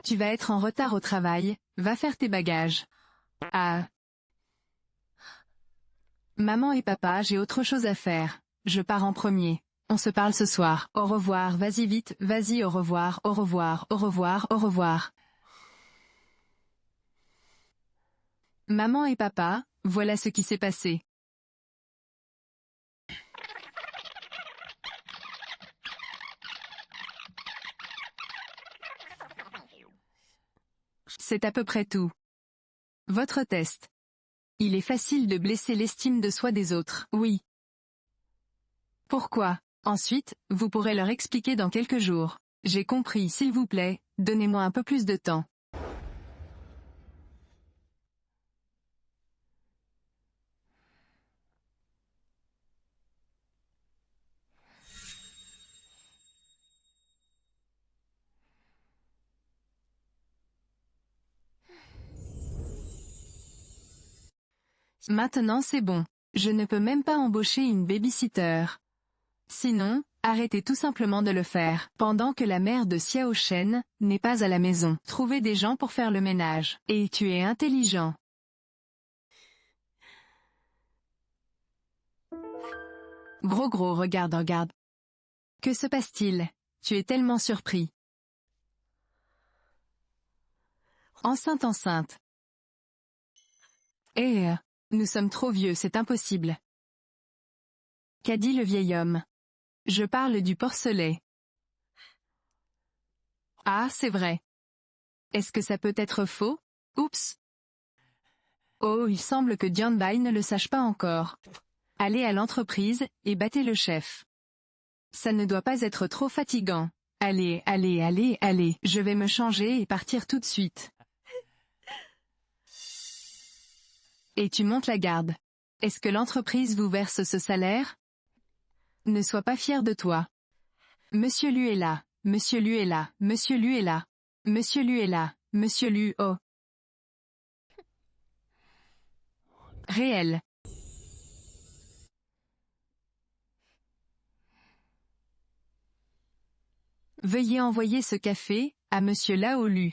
Tu vas être en retard au travail, va faire tes bagages. Ah. Maman et papa, j'ai autre chose à faire. Je pars en premier. On se parle ce soir. Au revoir, vas-y vite, vas-y, au revoir, au revoir, au revoir, au revoir. Maman et papa, voilà ce qui s'est passé. C'est à peu près tout. Votre test. Il est facile de blesser l'estime de soi des autres. Oui. Pourquoi? Ensuite, vous pourrez leur expliquer dans quelques jours. J'ai compris, s'il vous plaît, donnez-moi un peu plus de temps. Maintenant c'est bon. Je ne peux même pas embaucher une babysitter. Sinon, arrêtez tout simplement de le faire. Pendant que la mère de Xiao Shen n'est pas à la maison. Trouvez des gens pour faire le ménage. Et tu es intelligent. Gros, regarde. Que se passe-t-il? Tu es tellement surpris. Enceinte. Eh, nous sommes trop vieux, c'est impossible. Qu'a dit le vieil homme? Je parle du porcelet. Ah, c'est vrai. Est-ce que ça peut être faux? Oups. Oh, il semble que Dianbai ne le sache pas encore. Allez à l'entreprise, et battez le chef. Ça ne doit pas être trop fatigant. Allez, je vais me changer et partir tout de suite. Et tu montes la garde. Est-ce que l'entreprise vous verse ce salaire? Ne sois pas fier de toi. Monsieur Lu est là, Monsieur Lu est là, Monsieur Lu est là. Monsieur Lu est là, Monsieur Lu, oh. Réel. Veuillez envoyer ce café, à Monsieur Lao Lu.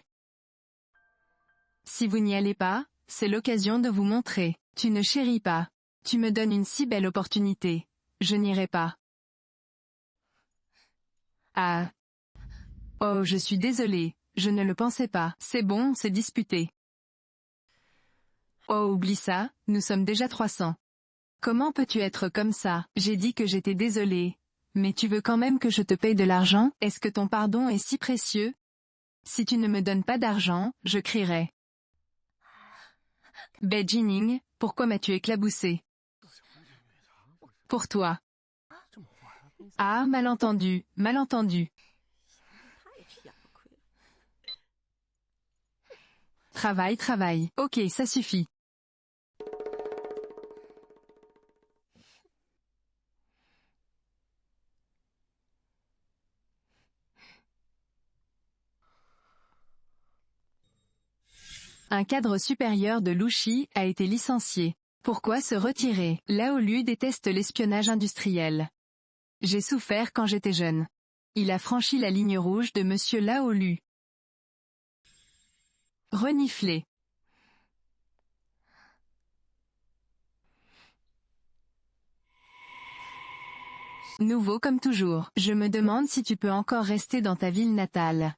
Si vous n'y allez pas, c'est l'occasion de vous montrer. Tu ne chéris pas. Tu me donnes une si belle opportunité. Je n'irai pas. Ah. Oh, je suis désolé. Je ne le pensais pas. C'est bon, c'est disputé. Oh, oublie ça, nous sommes déjà 300. Comment peux-tu être comme ça? J'ai dit que j'étais désolé. Mais tu veux quand même que je te paye de l'argent? Est-ce que ton pardon est si précieux? Si tu ne me donnes pas d'argent, je crierai. Jining, pourquoi m'as-tu éclaboussé? Pour toi. Ah, malentendu. Travail. Ok, ça suffit. Un cadre supérieur de Lushi a été licencié. Pourquoi se retirer? Lao Lu déteste l'espionnage industriel. J'ai souffert quand j'étais jeune. Il a franchi la ligne rouge de Monsieur Lao Lu. Renifler. Nouveau comme toujours. Je me demande si tu peux encore rester dans ta ville natale.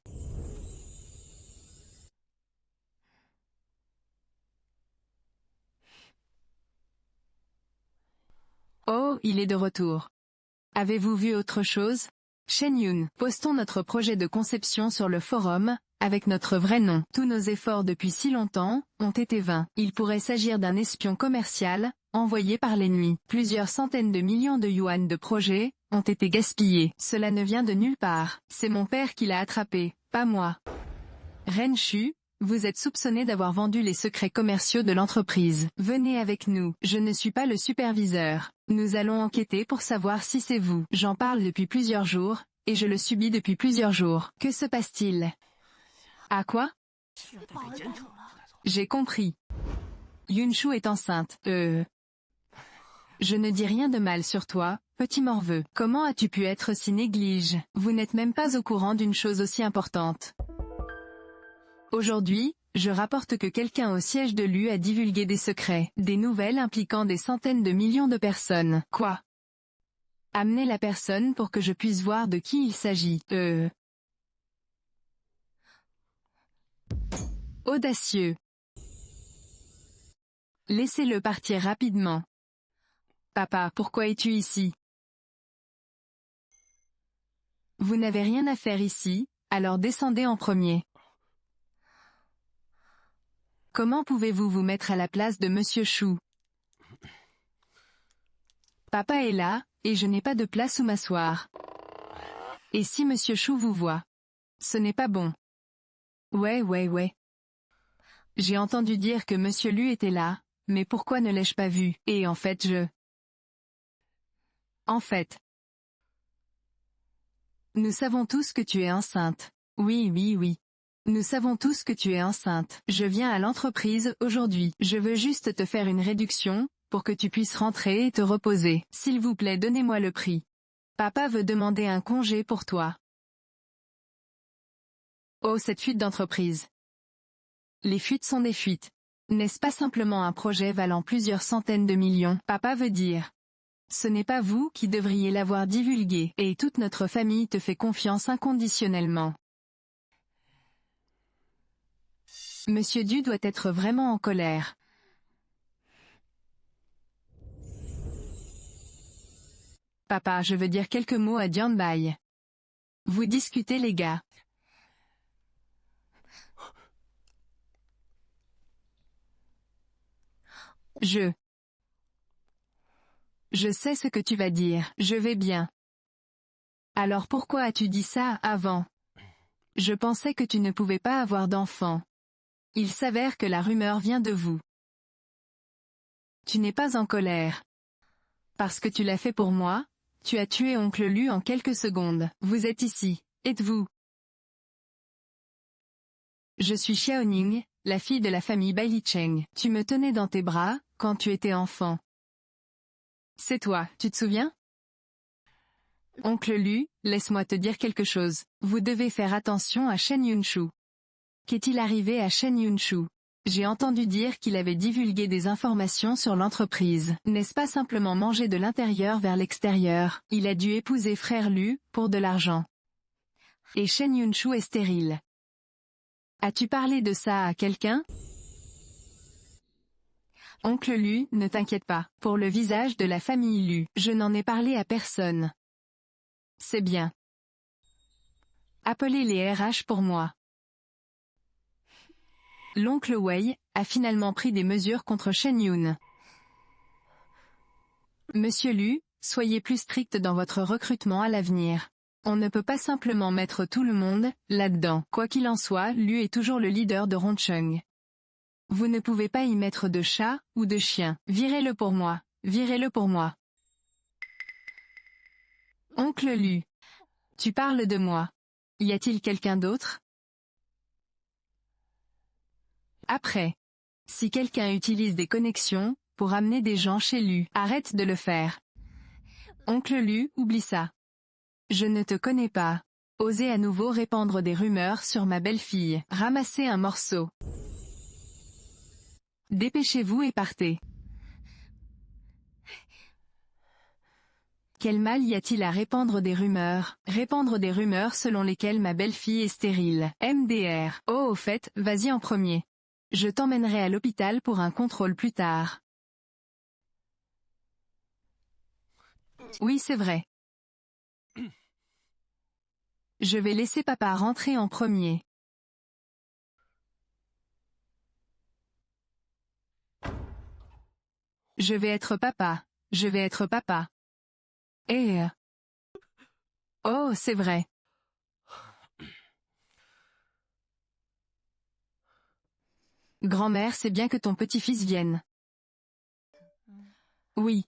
Oh, il est de retour. Avez-vous vu autre chose? Shen Yun, postons notre projet de conception sur le forum, avec notre vrai nom. Tous nos efforts depuis si longtemps, ont été vains. Il pourrait s'agir d'un espion commercial, envoyé par l'ennemi. Plusieurs centaines de millions de yuan de projets, ont été gaspillés. Cela ne vient de nulle part. C'est mon père qui l'a attrapé, pas moi. Ren Shu, vous êtes soupçonné d'avoir vendu les secrets commerciaux de l'entreprise. Venez avec nous. Je ne suis pas le superviseur. Nous allons enquêter pour savoir si c'est vous. J'en parle depuis plusieurs jours, et je le subis depuis plusieurs jours. Que se passe-t-il? À quoi? J'ai compris. Yunshu est enceinte. Je ne dis rien de mal sur toi, petit morveux. Comment as-tu pu être si néglige? Vous n'êtes même pas au courant d'une chose aussi importante. Aujourd'hui, je rapporte que quelqu'un au siège de l'U a divulgué des secrets, des nouvelles impliquant des centaines de millions de personnes. Quoi? Amenez la personne pour que je puisse voir de qui il s'agit. Audacieux. Laissez-le partir rapidement. Papa, pourquoi es-tu ici? Vous n'avez rien à faire ici, alors descendez en premier. Comment pouvez-vous vous mettre à la place de Monsieur Shu? Papa est là, et je n'ai pas de place où m'asseoir. Et si Monsieur Shu vous voit? Ce n'est pas bon. Ouais. J'ai entendu dire que Monsieur Lu était là, mais pourquoi ne l'ai-je pas vu? Et en fait Nous savons tous que tu es enceinte. Oui. Nous savons tous que tu es enceinte. Je viens à l'entreprise aujourd'hui. Je veux juste te faire une réduction, pour que tu puisses rentrer et te reposer. S'il vous plaît, donnez-moi le prix. Papa veut demander un congé pour toi. Oh, cette fuite d'entreprise. Les fuites sont des fuites. N'est-ce pas simplement un projet valant plusieurs centaines de millions? Papa veut dire. Ce n'est pas vous qui devriez l'avoir divulgué, et toute notre famille te fait confiance inconditionnellement. Monsieur Du doit être vraiment en colère. Papa, je veux dire quelques mots à Dianbai. Vous discutez les gars. Je sais ce que tu vas dire. Je vais bien. Alors pourquoi as-tu dit ça avant? Je pensais que tu ne pouvais pas avoir d'enfant. Il s'avère que la rumeur vient de vous. Tu n'es pas en colère. Parce que tu l'as fait pour moi, tu as tué oncle Lu en quelques secondes. Vous êtes ici, êtes-vous? Je suis Xiaoning, la fille de la famille Bailicheng. Tu me tenais dans tes bras, quand tu étais enfant. C'est toi, tu te souviens? Oncle Lu, laisse-moi te dire quelque chose. Vous devez faire attention à Shen Yunshu. Qu'est-il arrivé à Shen Yunshu? J'ai entendu dire qu'il avait divulgué des informations sur l'entreprise. N'est-ce pas simplement manger de l'intérieur vers l'extérieur? Il a dû épouser frère Lu, pour de l'argent. Et Shen Yunshu est stérile. As-tu parlé de ça à quelqu'un? Oncle Lu, ne t'inquiète pas. Pour le visage de la famille Lu, je n'en ai parlé à personne. C'est bien. Appelez les RH pour moi. L'oncle Wei a finalement pris des mesures contre Shen Yun. Monsieur Lu, soyez plus strict dans votre recrutement à l'avenir. On ne peut pas simplement mettre tout le monde là-dedans. Quoi qu'il en soit, Lu est toujours le leader de Roncheng. Vous ne pouvez pas y mettre de chat ou de chien. Virez-le pour moi. Virez-le pour moi. Oncle Lu. Tu parles de moi. Y a-t-il quelqu'un d'autre? Après. Si quelqu'un utilise des connexions, pour amener des gens chez Lu, arrête de le faire. Oncle Lu, oublie ça. Je ne te connais pas. Osez à nouveau répandre des rumeurs sur ma belle-fille. Ramassez un morceau. Dépêchez-vous et partez. Quel mal y a-t-il à répandre des rumeurs? Répandre des rumeurs selon lesquelles ma belle-fille est stérile. MDR. Oh au fait, vas-y en premier. Je t'emmènerai à l'hôpital pour un contrôle plus tard. Oui c'est vrai. Je vais laisser papa rentrer en premier. Je vais être papa. Je vais être papa. Eh. Oh, c'est vrai. Grand-mère, c'est bien que ton petit-fils vienne. Oui.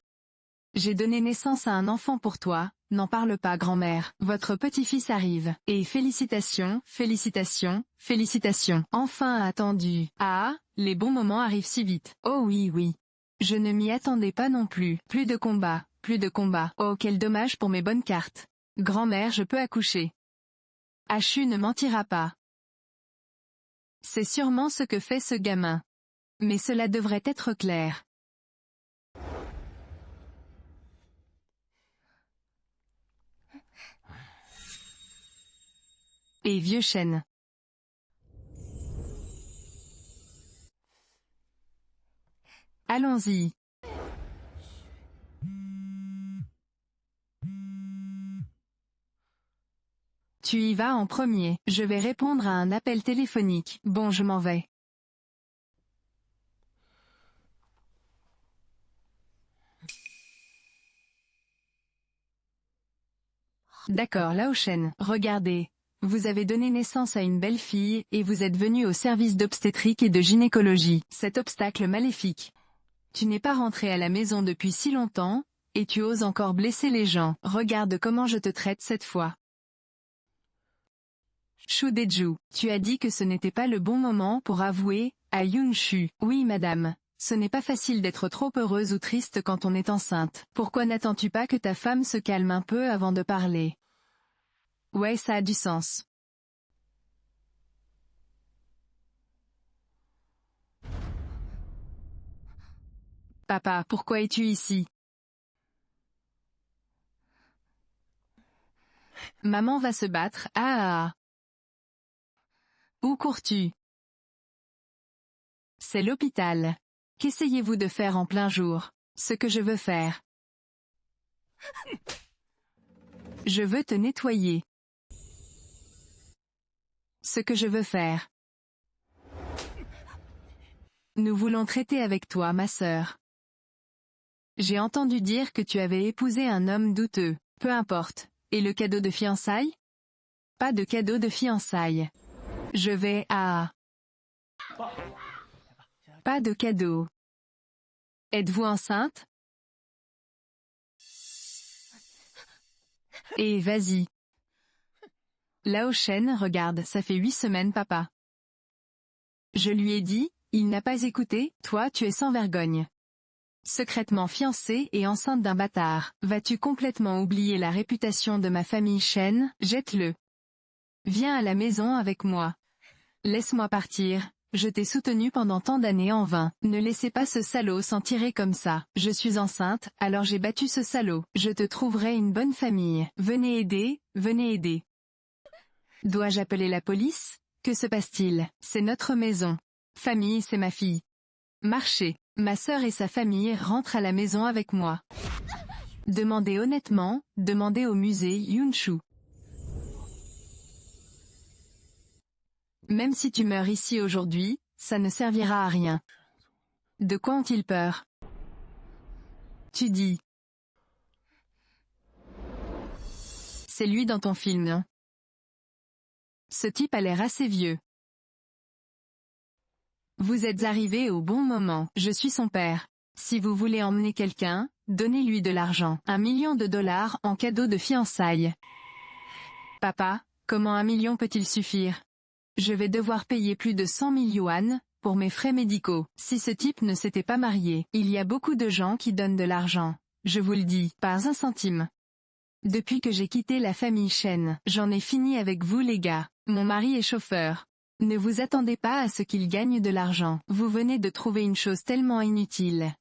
J'ai donné naissance à un enfant pour toi, n'en parle pas grand-mère. Votre petit-fils arrive. Et félicitations, félicitations, félicitations. Enfin attendu. Ah, les bons moments arrivent si vite. Oh oui oui. Je ne m'y attendais pas non plus. Plus de combat, plus de combat. Oh quel dommage pour mes bonnes cartes. Grand-mère, je peux accoucher. Achu ne mentira pas. C'est sûrement ce que fait ce gamin. Mais cela devrait être clair. Et vieux chêne. Allons-y. Tu y vas en premier. Je vais répondre à un appel téléphonique. Bon, je m'en vais. D'accord, Lao Shen. Regardez. Vous avez donné naissance à une belle fille, et vous êtes venu au service d'obstétrique et de gynécologie. Cet obstacle maléfique. Tu n'es pas rentré à la maison depuis si longtemps, et tu oses encore blesser les gens. Regarde comment je te traite cette fois. Shu Deju, tu as dit que ce n'était pas le bon moment pour avouer, à Yun Shu. Oui madame, ce n'est pas facile d'être trop heureuse ou triste quand on est enceinte. Pourquoi n'attends-tu pas que ta femme se calme un peu avant de parler? Ouais, ça a du sens. Papa, pourquoi es-tu ici? Maman va se battre, ah. Où cours-tu? C'est l'hôpital. Qu'essayez-vous de faire en plein jour? Ce que je veux faire. Je veux te nettoyer. Ce que je veux faire. Nous voulons traiter avec toi, ma sœur. J'ai entendu dire que tu avais épousé un homme douteux. Peu importe. Et le cadeau de fiançailles? Pas de cadeau de fiançailles. Je vais à... Pas de cadeau. Êtes-vous enceinte? Et vas-y. Lao Shen, regarde, ça fait 8 semaines papa. Je lui ai dit, il n'a pas écouté, toi tu es sans vergogne. Secrètement fiancée et enceinte d'un bâtard. Vas-tu complètement oublier la réputation de ma famille Shen? Jette-le. Viens à la maison avec moi. Laisse-moi partir, je t'ai soutenu pendant tant d'années en vain. Ne laissez pas ce salaud s'en tirer comme ça. Je suis enceinte, alors j'ai battu ce salaud. Je te trouverai une bonne famille. Venez aider, venez aider. Dois-je appeler la police? Que se passe-t-il? C'est notre maison. Famille, c'est ma fille. Marchez. Ma sœur et sa famille rentrent à la maison avec moi. Demandez honnêtement, demandez au musée Yunshu. Même si tu meurs ici aujourd'hui, ça ne servira à rien. De quoi ont-ils peur? Tu dis. C'est lui dans ton film, non? Ce type a l'air assez vieux. Vous êtes arrivé au bon moment. Je suis son père. Si vous voulez emmener quelqu'un, donnez-lui de l'argent. $1 million en cadeau de fiançailles. Papa, comment 1 million peut-il suffire? Je vais devoir payer plus de 100 000 yuan, pour mes frais médicaux. Si ce type ne s'était pas marié, il y a beaucoup de gens qui donnent de l'argent. Je vous le dis, pas un centime. Depuis que j'ai quitté la famille Chen, j'en ai fini avec vous les gars. Mon mari est chauffeur. Ne vous attendez pas à ce qu'il gagne de l'argent. Vous venez de trouver une chose tellement inutile.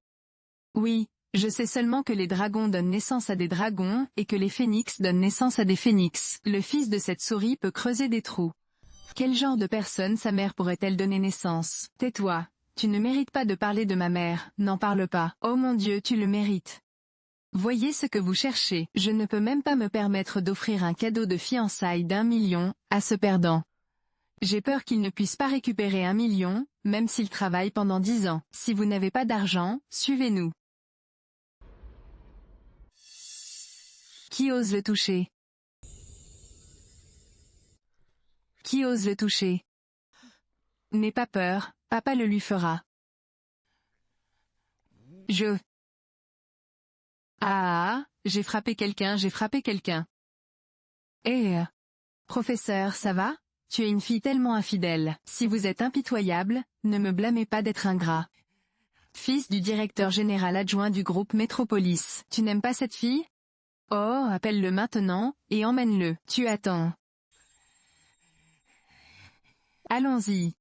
Oui, je sais seulement que les dragons donnent naissance à des dragons, et que les phénix donnent naissance à des phénix. Le fils de cette souris peut creuser des trous. Quel genre de personne sa mère pourrait-elle donner naissance? Tais-toi. Tu ne mérites pas de parler de ma mère, n'en parle pas. Oh mon Dieu, tu le mérites. Voyez ce que vous cherchez. Je ne peux même pas me permettre d'offrir un cadeau de fiançailles d'1 million, à ce perdant. J'ai peur qu'il ne puisse pas récupérer 1 million, même s'il travaille pendant 10 ans. Si vous n'avez pas d'argent, suivez-nous. Qui ose le toucher? Qui ose le toucher? N'aie pas peur, papa le lui fera. J'ai frappé quelqu'un, j'ai frappé quelqu'un. Professeur, ça va? Tu es une fille tellement infidèle. Si vous êtes impitoyable, ne me blâmez pas d'être ingrat. Fils du directeur général adjoint du groupe Métropolis. Tu n'aimes pas cette fille? Oh, appelle-le maintenant, et emmène-le. Tu attends. Allons-y.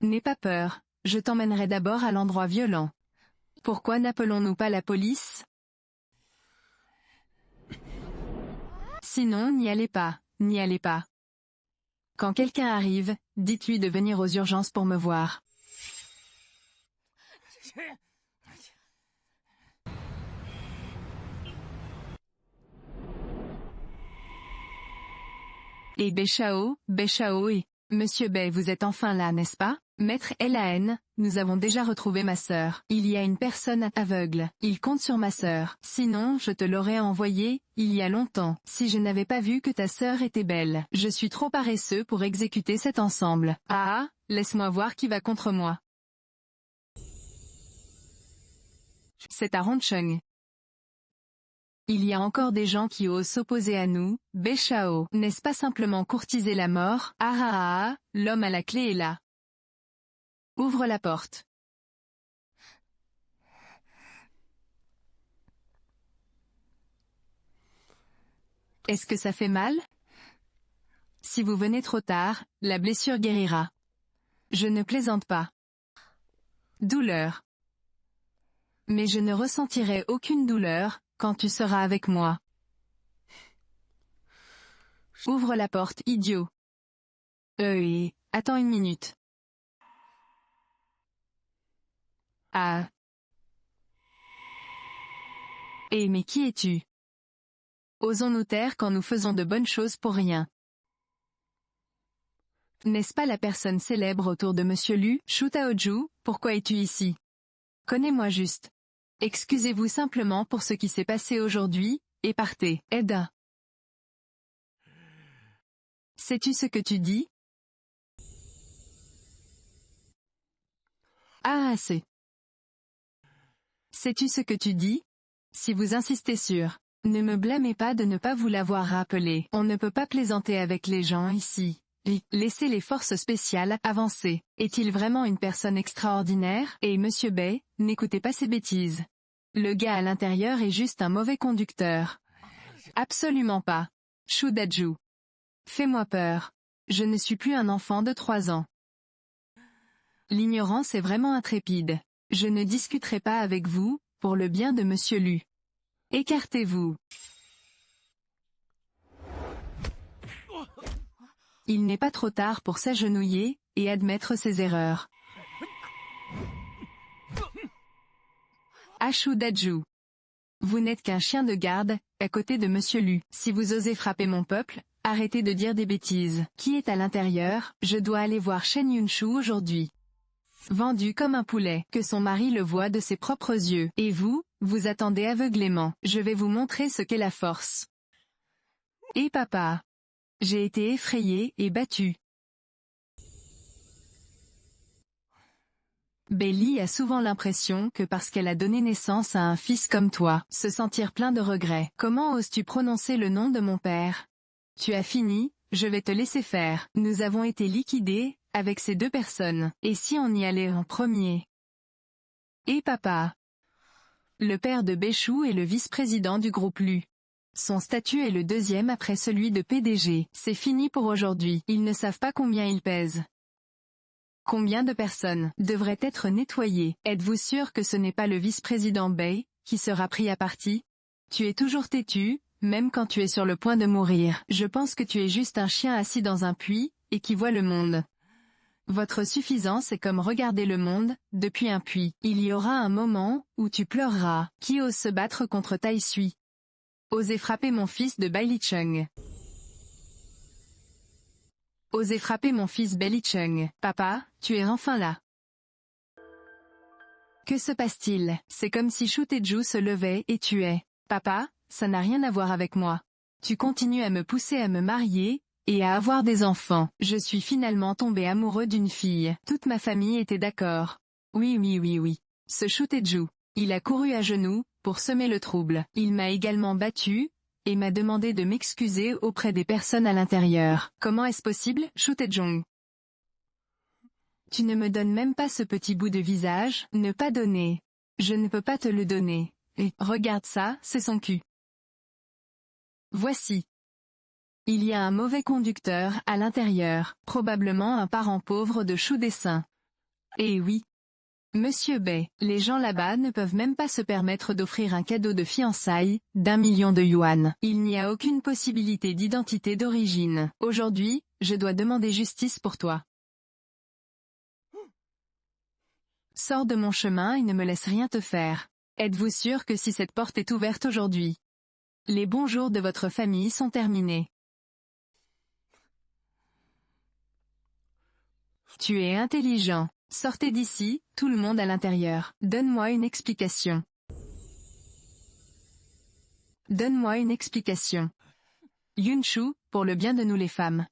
N'aie pas peur, je t'emmènerai d'abord à l'endroit violent. Pourquoi n'appelons-nous pas la police? Sinon n'y allez pas, n'y allez pas. Quand quelqu'un arrive, dites-lui de venir aux urgences pour me voir. Et Béchao et... Monsieur Bay, vous êtes enfin là, n'est-ce pas? Maître Lan, nous avons déjà retrouvé ma sœur. Il y a une personne aveugle. Il compte sur ma sœur. Sinon, je te l'aurais envoyé, il y a longtemps. Si je n'avais pas vu que ta sœur était belle. Je suis trop paresseux pour exécuter cet ensemble. Ah, laisse-moi voir qui va contre moi. C'est à Roncheng. Il y a encore des gens qui osent s'opposer à nous, Béchao. N'est-ce pas simplement courtiser la mort? L'homme à la clé est là. Ouvre la porte. Est-ce que ça fait mal? Si vous venez trop tard, la blessure guérira. Je ne plaisante pas. Douleur. Mais je ne ressentirai aucune douleur, quand tu seras avec moi. Ouvre la porte, idiot. Attends une minute. Mais qui es-tu? Osons nous taire quand nous faisons de bonnes choses pour rien. N'est-ce pas la personne célèbre autour de Monsieur Lu? Shu Taoju, pourquoi es-tu ici? Connais-moi juste. Excusez-vous simplement pour ce qui s'est passé aujourd'hui, et partez. Aida. Sais-tu ce que tu dis? Assez. Sais-tu ce que tu dis? Si vous insistez sur... Ne me blâmez pas de ne pas vous l'avoir rappelé. On ne peut pas plaisanter avec les gens ici. Laissez les forces spéciales avancer. Est-il vraiment une personne extraordinaire? Et Monsieur Bay, n'écoutez pas ces bêtises. Le gars à l'intérieur est juste un mauvais conducteur. Absolument pas. Shu Daju. Fais-moi peur. Je ne suis plus un enfant de 3 ans. L'ignorance est vraiment intrépide. Je ne discuterai pas avec vous, pour le bien de Monsieur Lu. Écartez-vous. Il n'est pas trop tard pour s'agenouiller, et admettre ses erreurs. Shu Daju. Vous n'êtes qu'un chien de garde, à côté de Monsieur Lu. Si vous osez frapper mon peuple, arrêtez de dire des bêtises. Qui est à l'intérieur? Je dois aller voir Shen Yunshu aujourd'hui. Vendu comme un poulet, que son mari le voit de ses propres yeux. Et vous, vous attendez aveuglément. Je vais vous montrer ce qu'est la force. Et papa. J'ai été effrayé et battu. Belly a souvent l'impression que parce qu'elle a donné naissance à un fils comme toi, se sentir plein de regrets. Comment oses-tu prononcer le nom de mon père? Tu as fini, je vais te laisser faire. Nous avons été liquidés, avec ces deux personnes. Et si on y allait en premier? Et papa? Le père de Béchou est le vice-président du groupe Lu. Son statut est le deuxième après celui de PDG. C'est fini pour aujourd'hui. Ils ne savent pas combien il pèse. Combien de personnes devraient être nettoyées? Êtes-vous sûr que ce n'est pas le vice-président Bay, qui sera pris à partie? Tu es toujours têtu, même quand tu es sur le point de mourir. Je pense que tu es juste un chien assis dans un puits, et qui voit le monde. Votre suffisance est comme regarder le monde, depuis un puits. Il y aura un moment, où tu pleureras. Qui ose se battre contre Tai Sui? Osez frapper mon fils de Bai Licheng. Osez frapper mon fils Bai Licheng. Papa, tu es enfin là. Que se passe-t-il? C'est comme si Shu Taeju se levait et tuait. Papa, ça n'a rien à voir avec moi. Tu continues à me pousser à me marier, et à avoir des enfants. Je suis finalement tombé amoureux d'une fille. Toute ma famille était d'accord. Oui. Ce Shu Taeju. Il a couru à genoux, pour semer le trouble. Il m'a également battu, et m'a demandé de m'excuser auprès des personnes à l'intérieur. Comment est-ce possible, Shu Taejong? Tu ne me donnes même pas ce petit bout de visage, ne pas donner. Je ne peux pas te le donner. Et, regarde ça, c'est son cul. Voici. Il y a un mauvais conducteur, à l'intérieur, probablement un parent pauvre de Shu Dessin. Eh oui. Monsieur Bay, les gens là-bas ne peuvent même pas se permettre d'offrir un cadeau de fiançailles, d'1 million de yuan. Il n'y a aucune possibilité d'identité d'origine. Aujourd'hui, je dois demander justice pour toi. Sors de mon chemin et ne me laisse rien te faire. Êtes-vous sûr que si cette porte est ouverte aujourd'hui, les bons jours de votre famille sont terminés? Tu es intelligent. Sortez d'ici, tout le monde à l'intérieur. Donne-moi une explication. Donne-moi une explication. Yunshu, pour le bien de nous les femmes.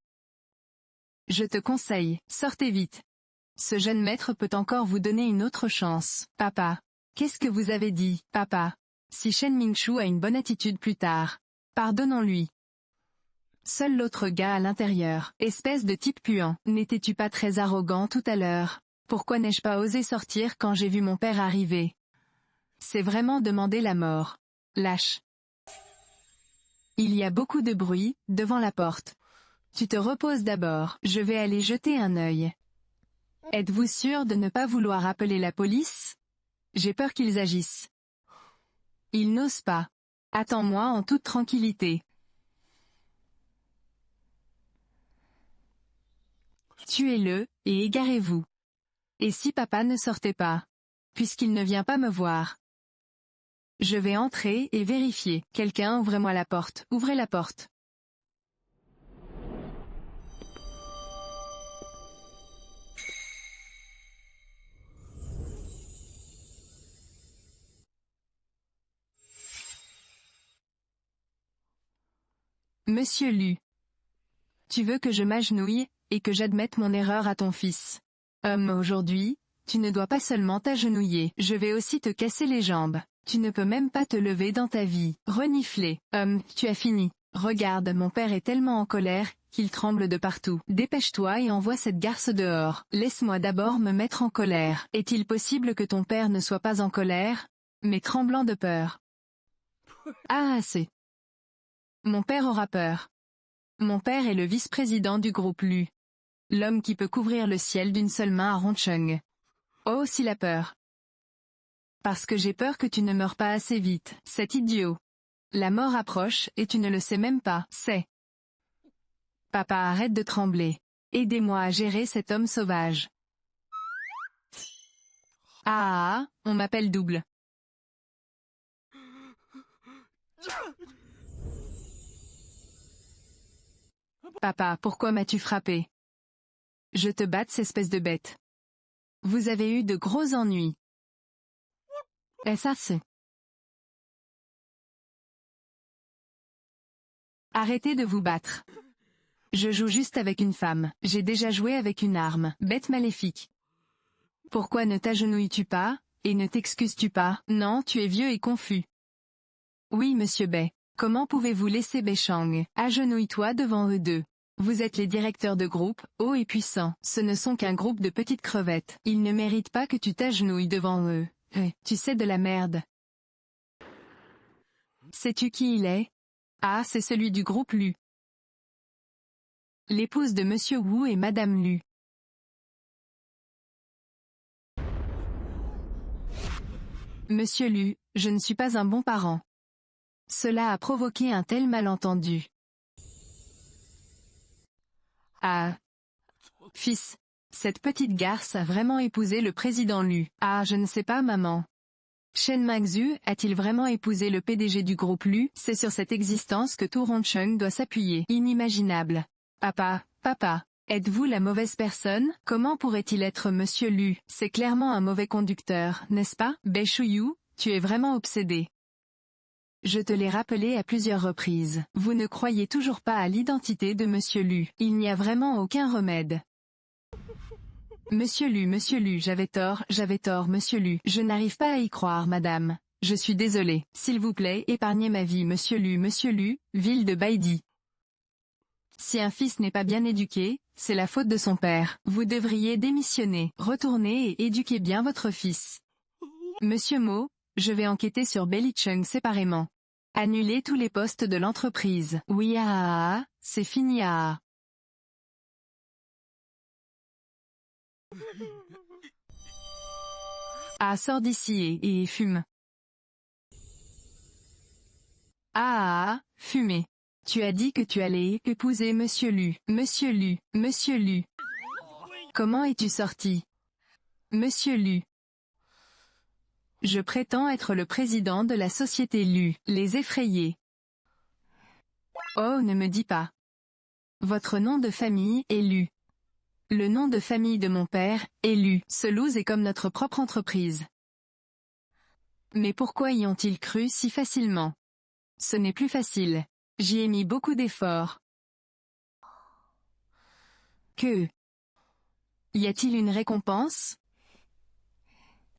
Je te conseille, sortez vite. Ce jeune maître peut encore vous donner une autre chance. Papa. Qu'est-ce que vous avez dit, papa? Si Shen Mingshu a une bonne attitude plus tard, pardonnons-lui. Seul l'autre gars à l'intérieur. Espèce de type puant. N'étais-tu pas très arrogant tout à l'heure? Pourquoi n'ai-je pas osé sortir quand j'ai vu mon père arriver? C'est vraiment demander la mort. Lâche. Il y a beaucoup de bruit, devant la porte. Tu te reposes d'abord. Je vais aller jeter un œil. Êtes-vous sûr de ne pas vouloir appeler la police? J'ai peur qu'ils agissent. Ils n'osent pas. Attends-moi en toute tranquillité. Tuez-le, et égarez-vous. Et si papa ne sortait pas? Puisqu'il ne vient pas me voir. Je vais entrer et vérifier. Quelqu'un ouvrez-moi la porte. Ouvrez la porte. Monsieur Lu. Tu veux que je m'agenouille, et que j'admette mon erreur à ton fils. Aujourd'hui, tu ne dois pas seulement t'agenouiller. Je vais aussi te casser les jambes. Tu ne peux même pas te lever dans ta vie. Renifler. Tu as fini. Regarde, mon père est tellement en colère, qu'il tremble de partout. Dépêche-toi et envoie cette garce dehors. Laisse-moi d'abord me mettre en colère. Est-il possible que ton père ne soit pas en colère, mais tremblant de peur? Ah, assez. Mon père aura peur. Mon père est le vice-président du groupe Lu. L'homme qui peut couvrir le ciel d'une seule main à Roncheng. Oh, s'il a peur. Parce que j'ai peur que tu ne meurs pas assez vite, cet idiot. La mort approche, et tu ne le sais même pas, c'est. Papa, arrête de trembler. Aidez-moi à gérer cet homme sauvage. On m'appelle double. Papa, pourquoi m'as-tu frappé? Je te batte, espèce de bête. Vous avez eu de gros ennuis. Est-ce assez? Arrêtez de vous battre. Je joue juste avec une femme. J'ai déjà joué avec une arme. Bête maléfique. Pourquoi ne t'agenouilles-tu pas, et ne t'excuses-tu pas? Non, tu es vieux et confus. Oui, monsieur Bai. Comment pouvez-vous laisser Bai Shang? Agenouille-toi devant eux deux. Vous êtes les directeurs de groupe, hauts et puissants. Ce ne sont qu'un groupe de petites crevettes. Ils ne méritent pas que tu t'agenouilles devant eux. Tu sais de la merde. Sais-tu qui il est? Ah, c'est celui du groupe Lu. L'épouse de Monsieur Wu et Madame Lu. Monsieur Lu, je ne suis pas un bon parent. Cela a provoqué un tel malentendu. Ah. Fils. Cette petite garce a vraiment épousé le président Lu. Ah, je ne sais pas, maman. Shen Mangzhu a-t-il vraiment épousé le PDG du groupe Lu? C'est sur cette existence que tout Roncheng doit s'appuyer. Inimaginable. Papa, papa. Êtes-vous la mauvaise personne? Comment pourrait-il être Monsieur Lu? C'est clairement un mauvais conducteur, n'est-ce pas? Bei Shuyu, tu es vraiment obsédé. Je te l'ai rappelé à plusieurs reprises. Vous ne croyez toujours pas à l'identité de Monsieur Lu. Il n'y a vraiment aucun remède. Monsieur Lu, j'avais tort, Monsieur Lu. Je n'arrive pas à y croire, madame. Je suis désolé. S'il vous plaît, épargnez ma vie, Monsieur Lu, ville de Baidi. Si un fils n'est pas bien éduqué, c'est la faute de son père. Vous devriez démissionner, retourner et éduquer bien votre fils. Monsieur Mo, je vais enquêter sur Belicheng séparément. Annuler tous les postes de l'entreprise. Oui, c'est fini, sors d'ici et fume. Fumer. Tu as dit que tu allais épouser Monsieur Lu. Monsieur Lu. Comment es-tu sorti? Monsieur Lu. Je prétends être le président de la société Lu. Les effrayés. Oh, ne me dis pas. Votre nom de famille est Lu. Le nom de famille de mon père est Lu. Ce loose est comme notre propre entreprise. Mais pourquoi y ont-ils cru si facilement? Ce n'est plus facile. J'y ai mis beaucoup d'efforts. Que? Y a-t-il une récompense?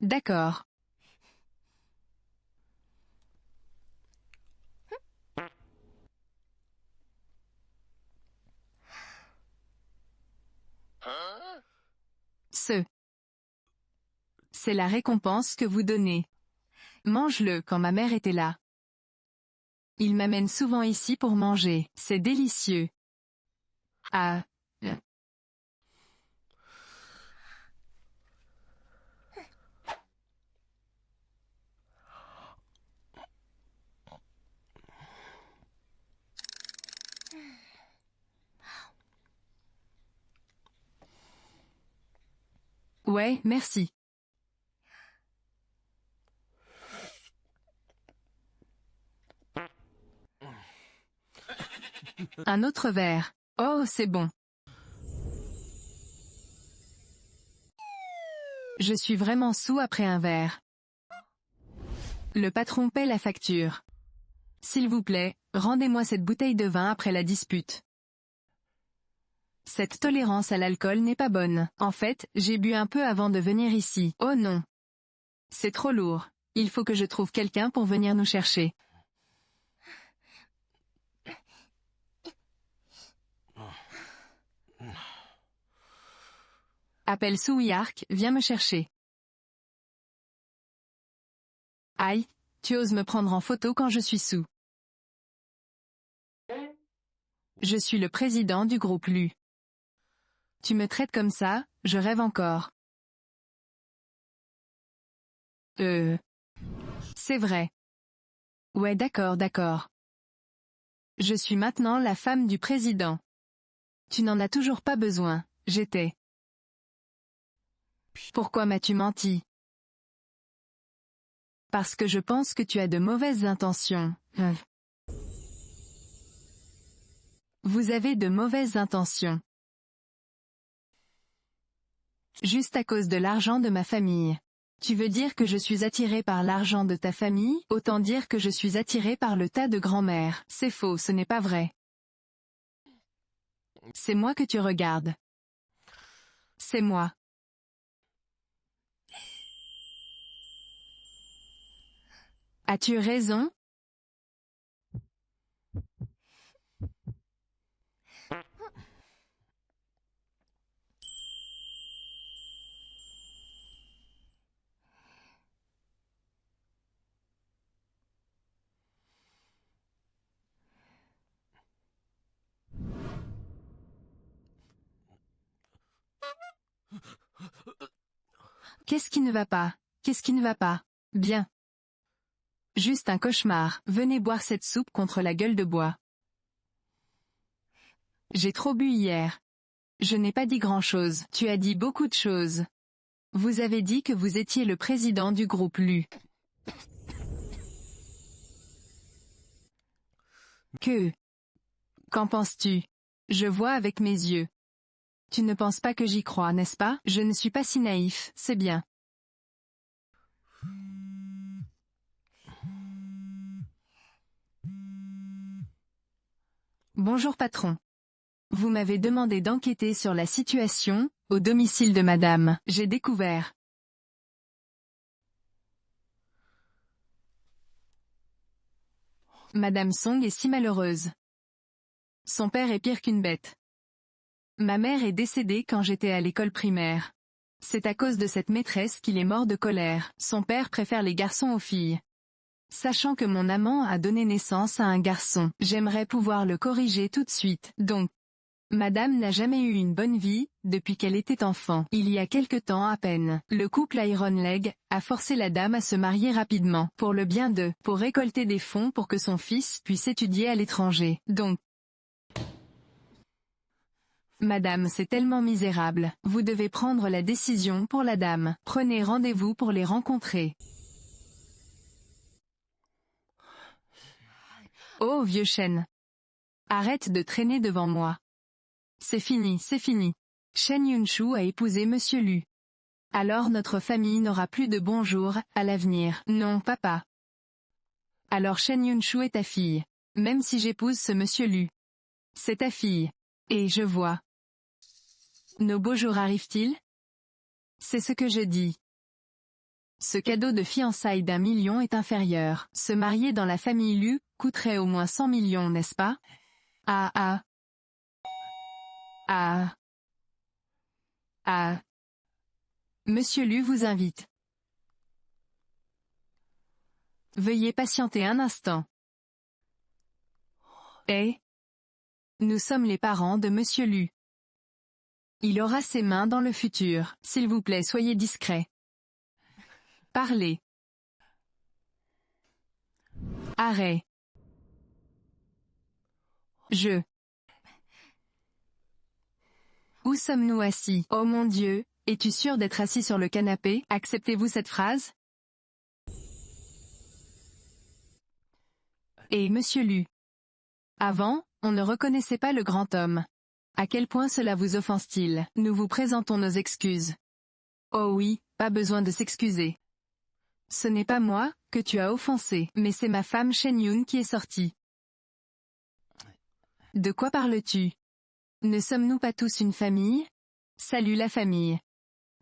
D'accord. C'est la récompense que vous donnez. Mange-le quand ma mère était là. Il m'amène souvent ici pour manger. C'est délicieux. Ouais, merci. Un autre verre. Oh, c'est bon. Je suis vraiment saoul après un verre. Le patron paie la facture. S'il vous plaît, rendez-moi cette bouteille de vin après la dispute. Cette tolérance à l'alcool n'est pas bonne. En fait, j'ai bu un peu avant de venir ici. Oh non. C'est trop lourd. Il faut que je trouve quelqu'un pour venir nous chercher. Appelle Souillark, viens me chercher. Aïe, tu oses me prendre en photo quand je suis saoul. Je suis le président du groupe Lu. Tu me traites comme ça, je rêve encore. C'est vrai. Ouais, d'accord. Je suis maintenant la femme du président. Tu n'en as toujours pas besoin, j'étais. Pourquoi m'as-tu menti? Parce que je pense que tu as de mauvaises intentions. Vous avez de mauvaises intentions. Juste à cause de l'argent de ma famille. Tu veux dire que je suis attiré par l'argent de ta famille? Autant dire que je suis attiré par le tas de grand-mère. C'est faux, ce n'est pas vrai. C'est moi que tu regardes. C'est moi. As-tu raison? Qu'est-ce qui ne va pas? Qu'est-ce qui ne va pas? Bien. Juste un cauchemar. Venez boire cette soupe contre la gueule de bois. J'ai trop bu hier. Je n'ai pas dit grand-chose. Tu as dit beaucoup de choses. Vous avez dit que vous étiez le président du groupe Lu. Que? Qu'en penses-tu? Je vois avec mes yeux. Tu ne penses pas que j'y crois, n'est-ce pas? Je ne suis pas si naïf, c'est bien. Bonjour patron. Vous m'avez demandé d'enquêter sur la situation, au domicile de madame. J'ai découvert. Madame Song est si malheureuse. Son père est pire qu'une bête. Ma mère est décédée quand j'étais à l'école primaire. C'est à cause de cette maîtresse qu'il est mort de colère. Son père préfère les garçons aux filles. Sachant que mon amant a donné naissance à un garçon, j'aimerais pouvoir le corriger tout de suite. Donc, madame n'a jamais eu une bonne vie, depuis qu'elle était enfant. Il y a quelque temps à peine, le couple Iron Leg a forcé la dame à se marier rapidement, pour le bien pour récolter des fonds pour que son fils puisse étudier à l'étranger. Donc, madame, c'est tellement misérable. Vous devez prendre la décision pour la dame. Prenez rendez-vous pour les rencontrer. Oh vieux chêne. Arrête de traîner devant moi. C'est fini, c'est fini. Shen Yunshu a épousé Monsieur Lu. Alors notre famille n'aura plus de bonjour, à l'avenir. Non, papa. Alors Shen Yunshu est ta fille. Même si j'épouse ce Monsieur Lu. C'est ta fille. Et je vois. Nos beaux jours arrivent-ils? C'est ce que je dis. Ce cadeau de fiançailles d'1 million est inférieur. Se marier dans la famille Lu coûterait au moins 100 millions, n'est-ce pas? Ah ah. Ah. Ah. Monsieur Lu vous invite. Veuillez patienter un instant. Eh? Nous sommes les parents de Monsieur Lu. Il aura ses mains dans le futur. S'il vous plaît, soyez discret. Parlez. Arrêt. Je. Où sommes-nous assis? Oh mon Dieu, es-tu sûr d'être assis sur le canapé? Acceptez-vous cette phrase? Et Monsieur Lu. Avant, on ne reconnaissait pas le grand homme. À quel point cela vous offense-t-il? Nous vous présentons nos excuses. Oh oui, pas besoin de s'excuser. Ce n'est pas moi, que tu as offensé, mais c'est ma femme Shen Yun qui est sortie. De quoi parles-tu? Ne sommes-nous pas tous une famille? Salut la famille.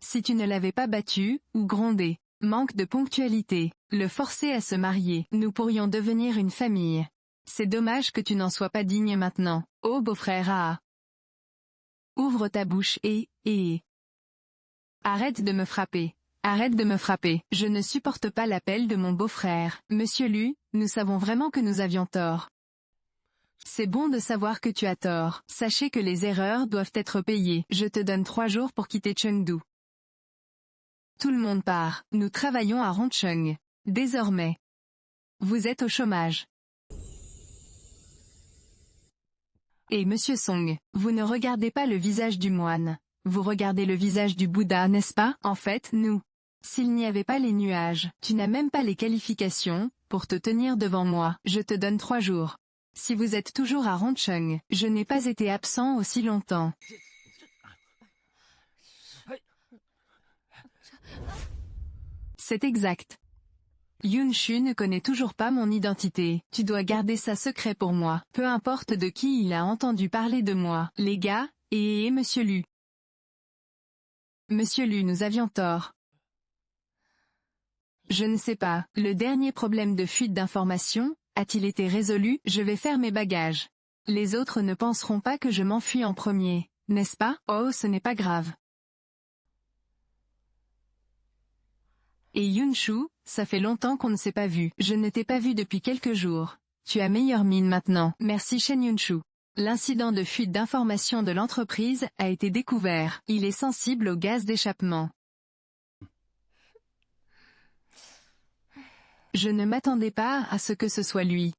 Si tu ne l'avais pas battu, ou grondé, manque de ponctualité, le forcer à se marier, nous pourrions devenir une famille. C'est dommage que tu n'en sois pas digne maintenant. Oh beau-frère ah. Ouvre ta bouche et... Arrête de me frapper. Arrête de me frapper. Je ne supporte pas l'appel de mon beau-frère. Monsieur Lu, nous savons vraiment que nous avions tort. C'est bon de savoir que tu as tort. Sachez que les erreurs doivent être payées. Je te donne 3 jours pour quitter Chengdu. Tout le monde part. Nous travaillons à Rongcheng. Désormais. Vous êtes au chômage. Et Monsieur Song, vous ne regardez pas le visage du moine. Vous regardez le visage du Bouddha, n'est-ce pas? En fait, nous. S'il n'y avait pas les nuages, tu n'as même pas les qualifications, pour te tenir devant moi. Je te donne 3 jours. Si vous êtes toujours à Rongcheng, je n'ai pas été absent aussi longtemps. C'est exact. Yunshu ne connaît toujours pas mon identité. Tu dois garder ça secret pour moi. Peu importe de qui il a entendu parler de moi. Les gars, et Monsieur Lu. Monsieur Lu, nous avions tort. Je ne sais pas. Le dernier problème de fuite d'informations, a-t-il été résolu? Je vais faire mes bagages. Les autres ne penseront pas que je m'enfuis en premier, n'est-ce pas? Oh, ce n'est pas grave. Et Yunshu, ça fait longtemps qu'on ne s'est pas vu. Je ne t'ai pas vu depuis quelques jours. Tu as meilleure mine maintenant. Merci Shen Yunshu. L'incident de fuite d'informations de l'entreprise a été découvert. Il est sensible au gaz d'échappement. Je ne m'attendais pas à ce que ce soit lui.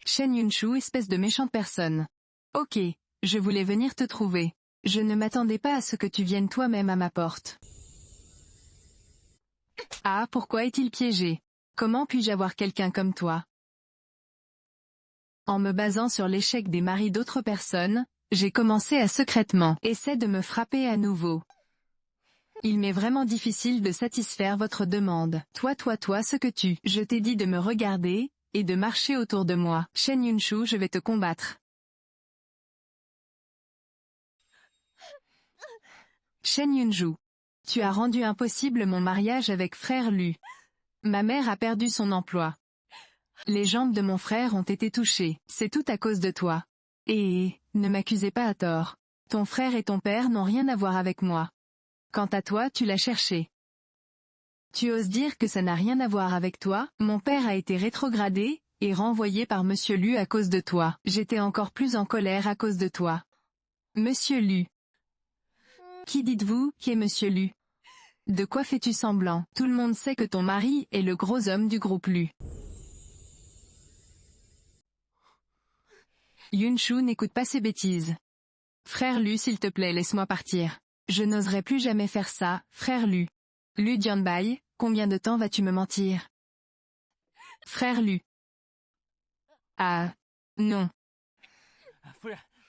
Shen Yunshu, espèce de méchante personne. Ok, je voulais venir te trouver. Je ne m'attendais pas à ce que tu viennes toi-même à ma porte. Ah, pourquoi est-il piégé? Comment puis-je avoir quelqu'un comme toi? En me basant sur l'échec des maris d'autres personnes, j'ai commencé à secrètement essayer de me frapper à nouveau. Il m'est vraiment difficile de satisfaire votre demande. Toi, ce que tu... Je t'ai dit de me regarder, et de marcher autour de moi. Shen Yunshu, je vais te combattre. Shen Yunshu. Tu as rendu impossible mon mariage avec frère Lu. Ma mère a perdu son emploi. Les jambes de mon frère ont été touchées. C'est tout à cause de toi. Et, ne m'accusez pas à tort. Ton frère et ton père n'ont rien à voir avec moi. Quant à toi, tu l'as cherché. Tu oses dire que ça n'a rien à voir avec toi? Mon père a été rétrogradé, et renvoyé par Monsieur Lu à cause de toi. J'étais encore plus en colère à cause de toi. Monsieur Lu. Qui dites-vous, qui est Monsieur Lu? De quoi fais-tu semblant? Tout le monde sait que ton mari est le gros homme du groupe Lu. Yunshu, n'écoute pas ces bêtises. Frère Lu, s'il te plaît, laisse-moi partir. Je n'oserais plus jamais faire ça, frère Lu. Lu Dianbai, combien de temps vas-tu me mentir? Frère Lu. Ah. Non.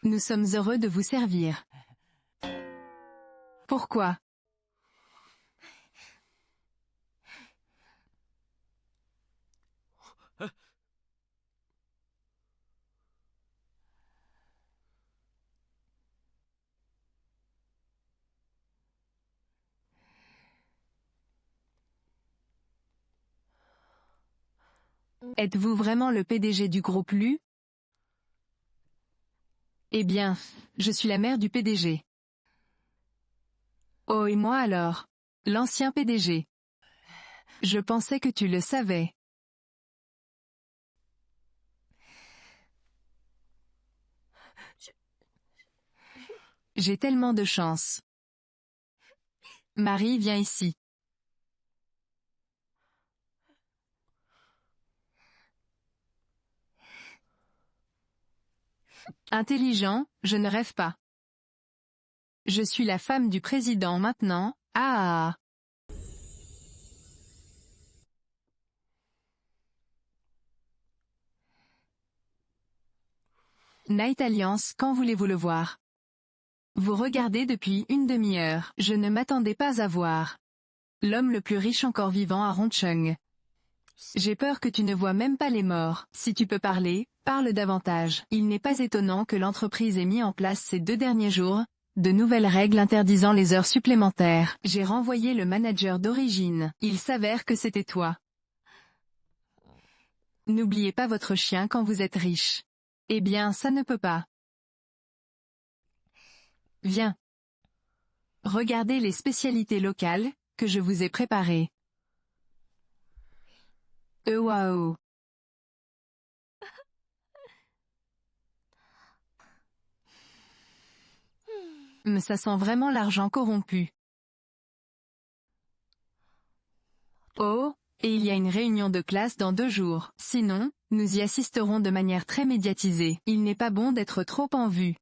Nous sommes heureux de vous servir. Pourquoi? Êtes-vous vraiment le PDG du groupe Lu? Eh bien, je suis la mère du PDG. Oh, et moi alors? L'ancien PDG. Je pensais que tu le savais. J'ai tellement de chance. Marie, viens ici. Intelligent, je ne rêve pas. Je suis la femme du président maintenant, ah. Night Alliance, quand voulez-vous le voir? Vous regardez depuis une demi-heure. Je ne m'attendais pas à voir l'homme le plus riche encore vivant à Roncheng. J'ai peur que tu ne vois même pas les morts. Si tu peux parler, parle davantage. Il n'est pas étonnant que l'entreprise ait mis en place ces 2 derniers jours de nouvelles règles interdisant les heures supplémentaires. J'ai renvoyé le manager d'origine. Il s'avère que c'était toi. N'oubliez pas votre chien quand vous êtes riche. Eh bien, ça ne peut pas. Viens. Regardez les spécialités locales que je vous ai préparées. Waouh. Mais ça sent vraiment l'argent corrompu. Oh, et il y a une réunion de classe dans 2 jours. Sinon, nous y assisterons de manière très médiatisée. Il n'est pas bon d'être trop en vue.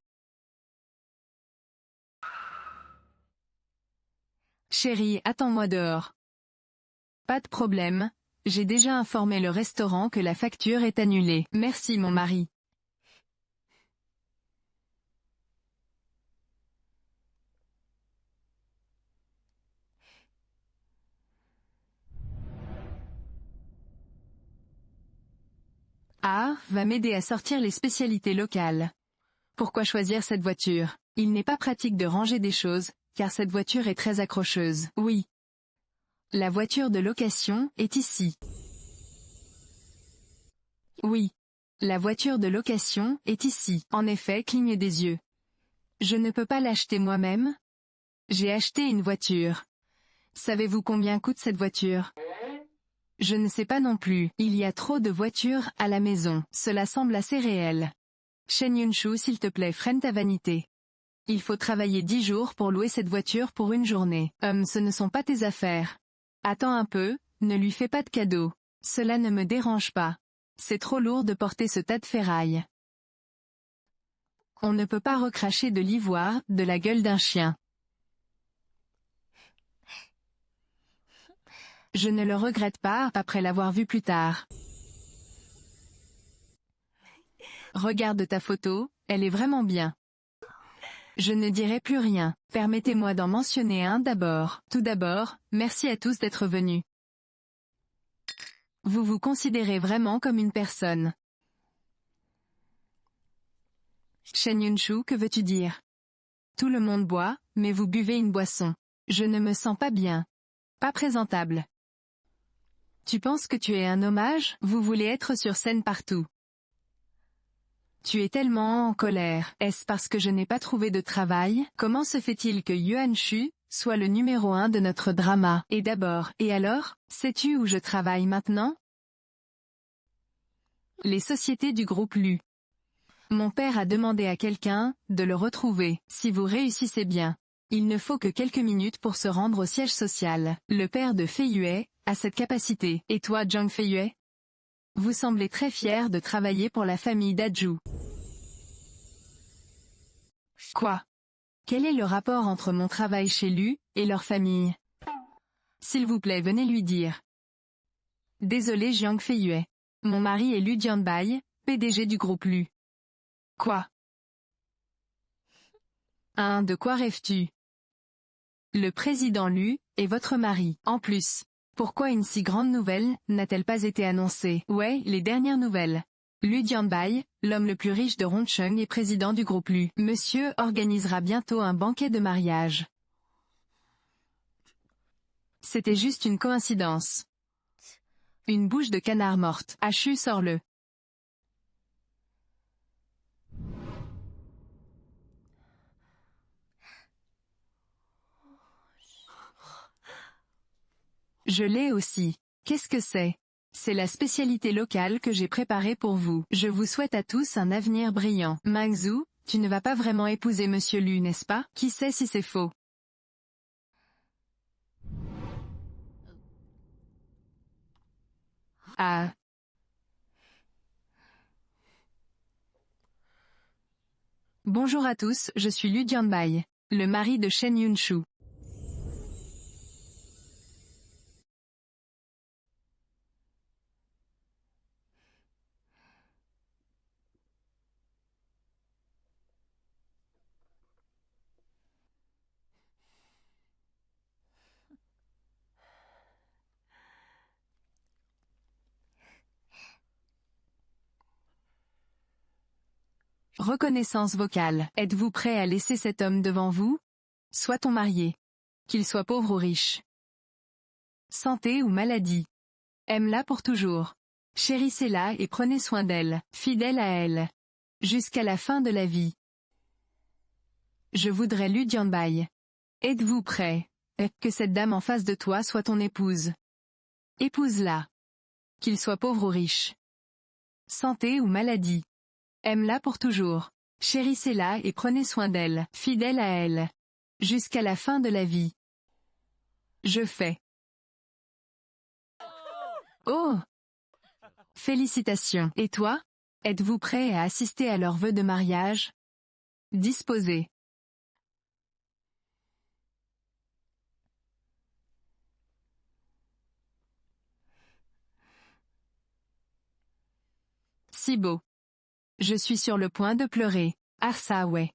Chérie, attends-moi dehors. Pas de problème. J'ai déjà informé le restaurant que la facture est annulée. Merci mon mari. Ah, va m'aider à sortir les spécialités locales. Pourquoi choisir cette voiture? Il n'est pas pratique de ranger des choses, car cette voiture est très accrocheuse. Oui. La voiture de location est ici. Oui. La voiture de location est ici. En effet, cligne des yeux. Je ne peux pas l'acheter moi-même? J'ai acheté une voiture. Savez-vous combien coûte cette voiture? Je ne sais pas non plus. Il y a trop de voitures à la maison. Cela semble assez réel. Shen Yunshu, s'il te plaît, freine ta vanité. Il faut travailler 10 jours pour louer cette voiture pour une journée. Ce ne sont pas tes affaires. Attends un peu, ne lui fais pas de cadeau. Cela ne me dérange pas. C'est trop lourd de porter ce tas de ferraille. On ne peut pas recracher de l'ivoire, de la gueule d'un chien. Je ne le regrette pas, après l'avoir vu plus tard. Regarde ta photo, elle est vraiment bien. Je ne dirai plus rien. Permettez-moi d'en mentionner un d'abord. Tout d'abord, merci à tous d'être venus. Vous vous considérez vraiment comme une personne. Shen Yunshu, que veux-tu dire? Tout le monde boit, mais vous buvez une boisson. Je ne me sens pas bien. Pas présentable. Tu penses que tu es un hommage? Vous voulez être sur scène partout. Tu es tellement en colère. Est-ce parce que je n'ai pas trouvé de travail? Comment se fait-il que Yuan Shu soit le numéro 1 de notre drama? Et d'abord, et alors, sais-tu où je travaille maintenant? Les sociétés du groupe Lu. Mon père a demandé à quelqu'un de le retrouver, si vous réussissez bien. Il ne faut que quelques minutes pour se rendre au siège social. Le père de Feiyue a cette capacité. Et toi, Zhang Feiyue? Vous semblez très fier de travailler pour la famille d'Aju. Quoi? Quel est le rapport entre mon travail chez Lu et leur famille? S'il vous plaît, venez lui dire. Désolé Jiang Feiyue. Mon mari est Lu Jianbai, PDG du groupe Lu. Quoi? De quoi rêves-tu? Le président Lu est votre mari. En plus, pourquoi une si grande nouvelle n'a-t-elle pas été annoncée? Ouais, les dernières nouvelles. Lu Jianbai, l'homme le plus riche de Rongcheng et président du groupe Lu. Monsieur organisera bientôt un banquet de mariage. C'était juste une coïncidence. Une bouche de canard morte. Hachu, sors-le. Je l'ai aussi. Qu'est-ce que c'est? C'est la spécialité locale que j'ai préparée pour vous. Je vous souhaite à tous un avenir brillant. Mingzhu, tu ne vas pas vraiment épouser Monsieur Lu, n'est-ce pas? Qui sait si c'est faux? Ah. Bonjour à tous, je suis Lu Jianbai, le mari de Shen Yunshu. Reconnaissance vocale. Êtes-vous prêt à laisser cet homme devant vous? Soit-on marié. Qu'il soit pauvre ou riche. Santé ou maladie. Aime-la pour toujours. Chérissez-la et prenez soin d'elle, fidèle à elle. Jusqu'à la fin de la vie. Je voudrais Lu Jianbai. Êtes-vous prêt? Que cette dame en face de toi soit ton épouse. Épouse-la. Qu'il soit pauvre ou riche. Santé ou maladie. Aime-la pour toujours. Chérissez-la et prenez soin d'elle, fidèle à elle. Jusqu'à la fin de la vie. Je fais. Oh! Félicitations. Et toi? Êtes-vous prêt à assister à leur vœu de mariage? Disposez. Si beau. Je suis sur le point de pleurer. Ah ça ouais.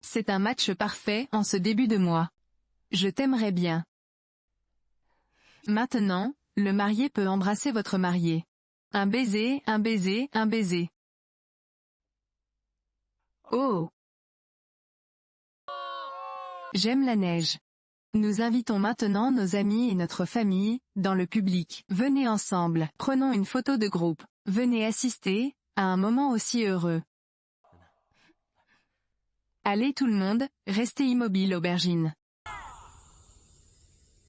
C'est un match parfait en ce début de mois. Je t'aimerais bien. Maintenant, le marié peut embrasser votre mariée. Un baiser, un baiser, un baiser. Oh! J'aime la neige. Nous invitons maintenant nos amis et notre famille, dans le public. Venez ensemble, prenons une photo de groupe. Venez assister à un moment aussi heureux. Allez tout le monde, restez immobile aubergine.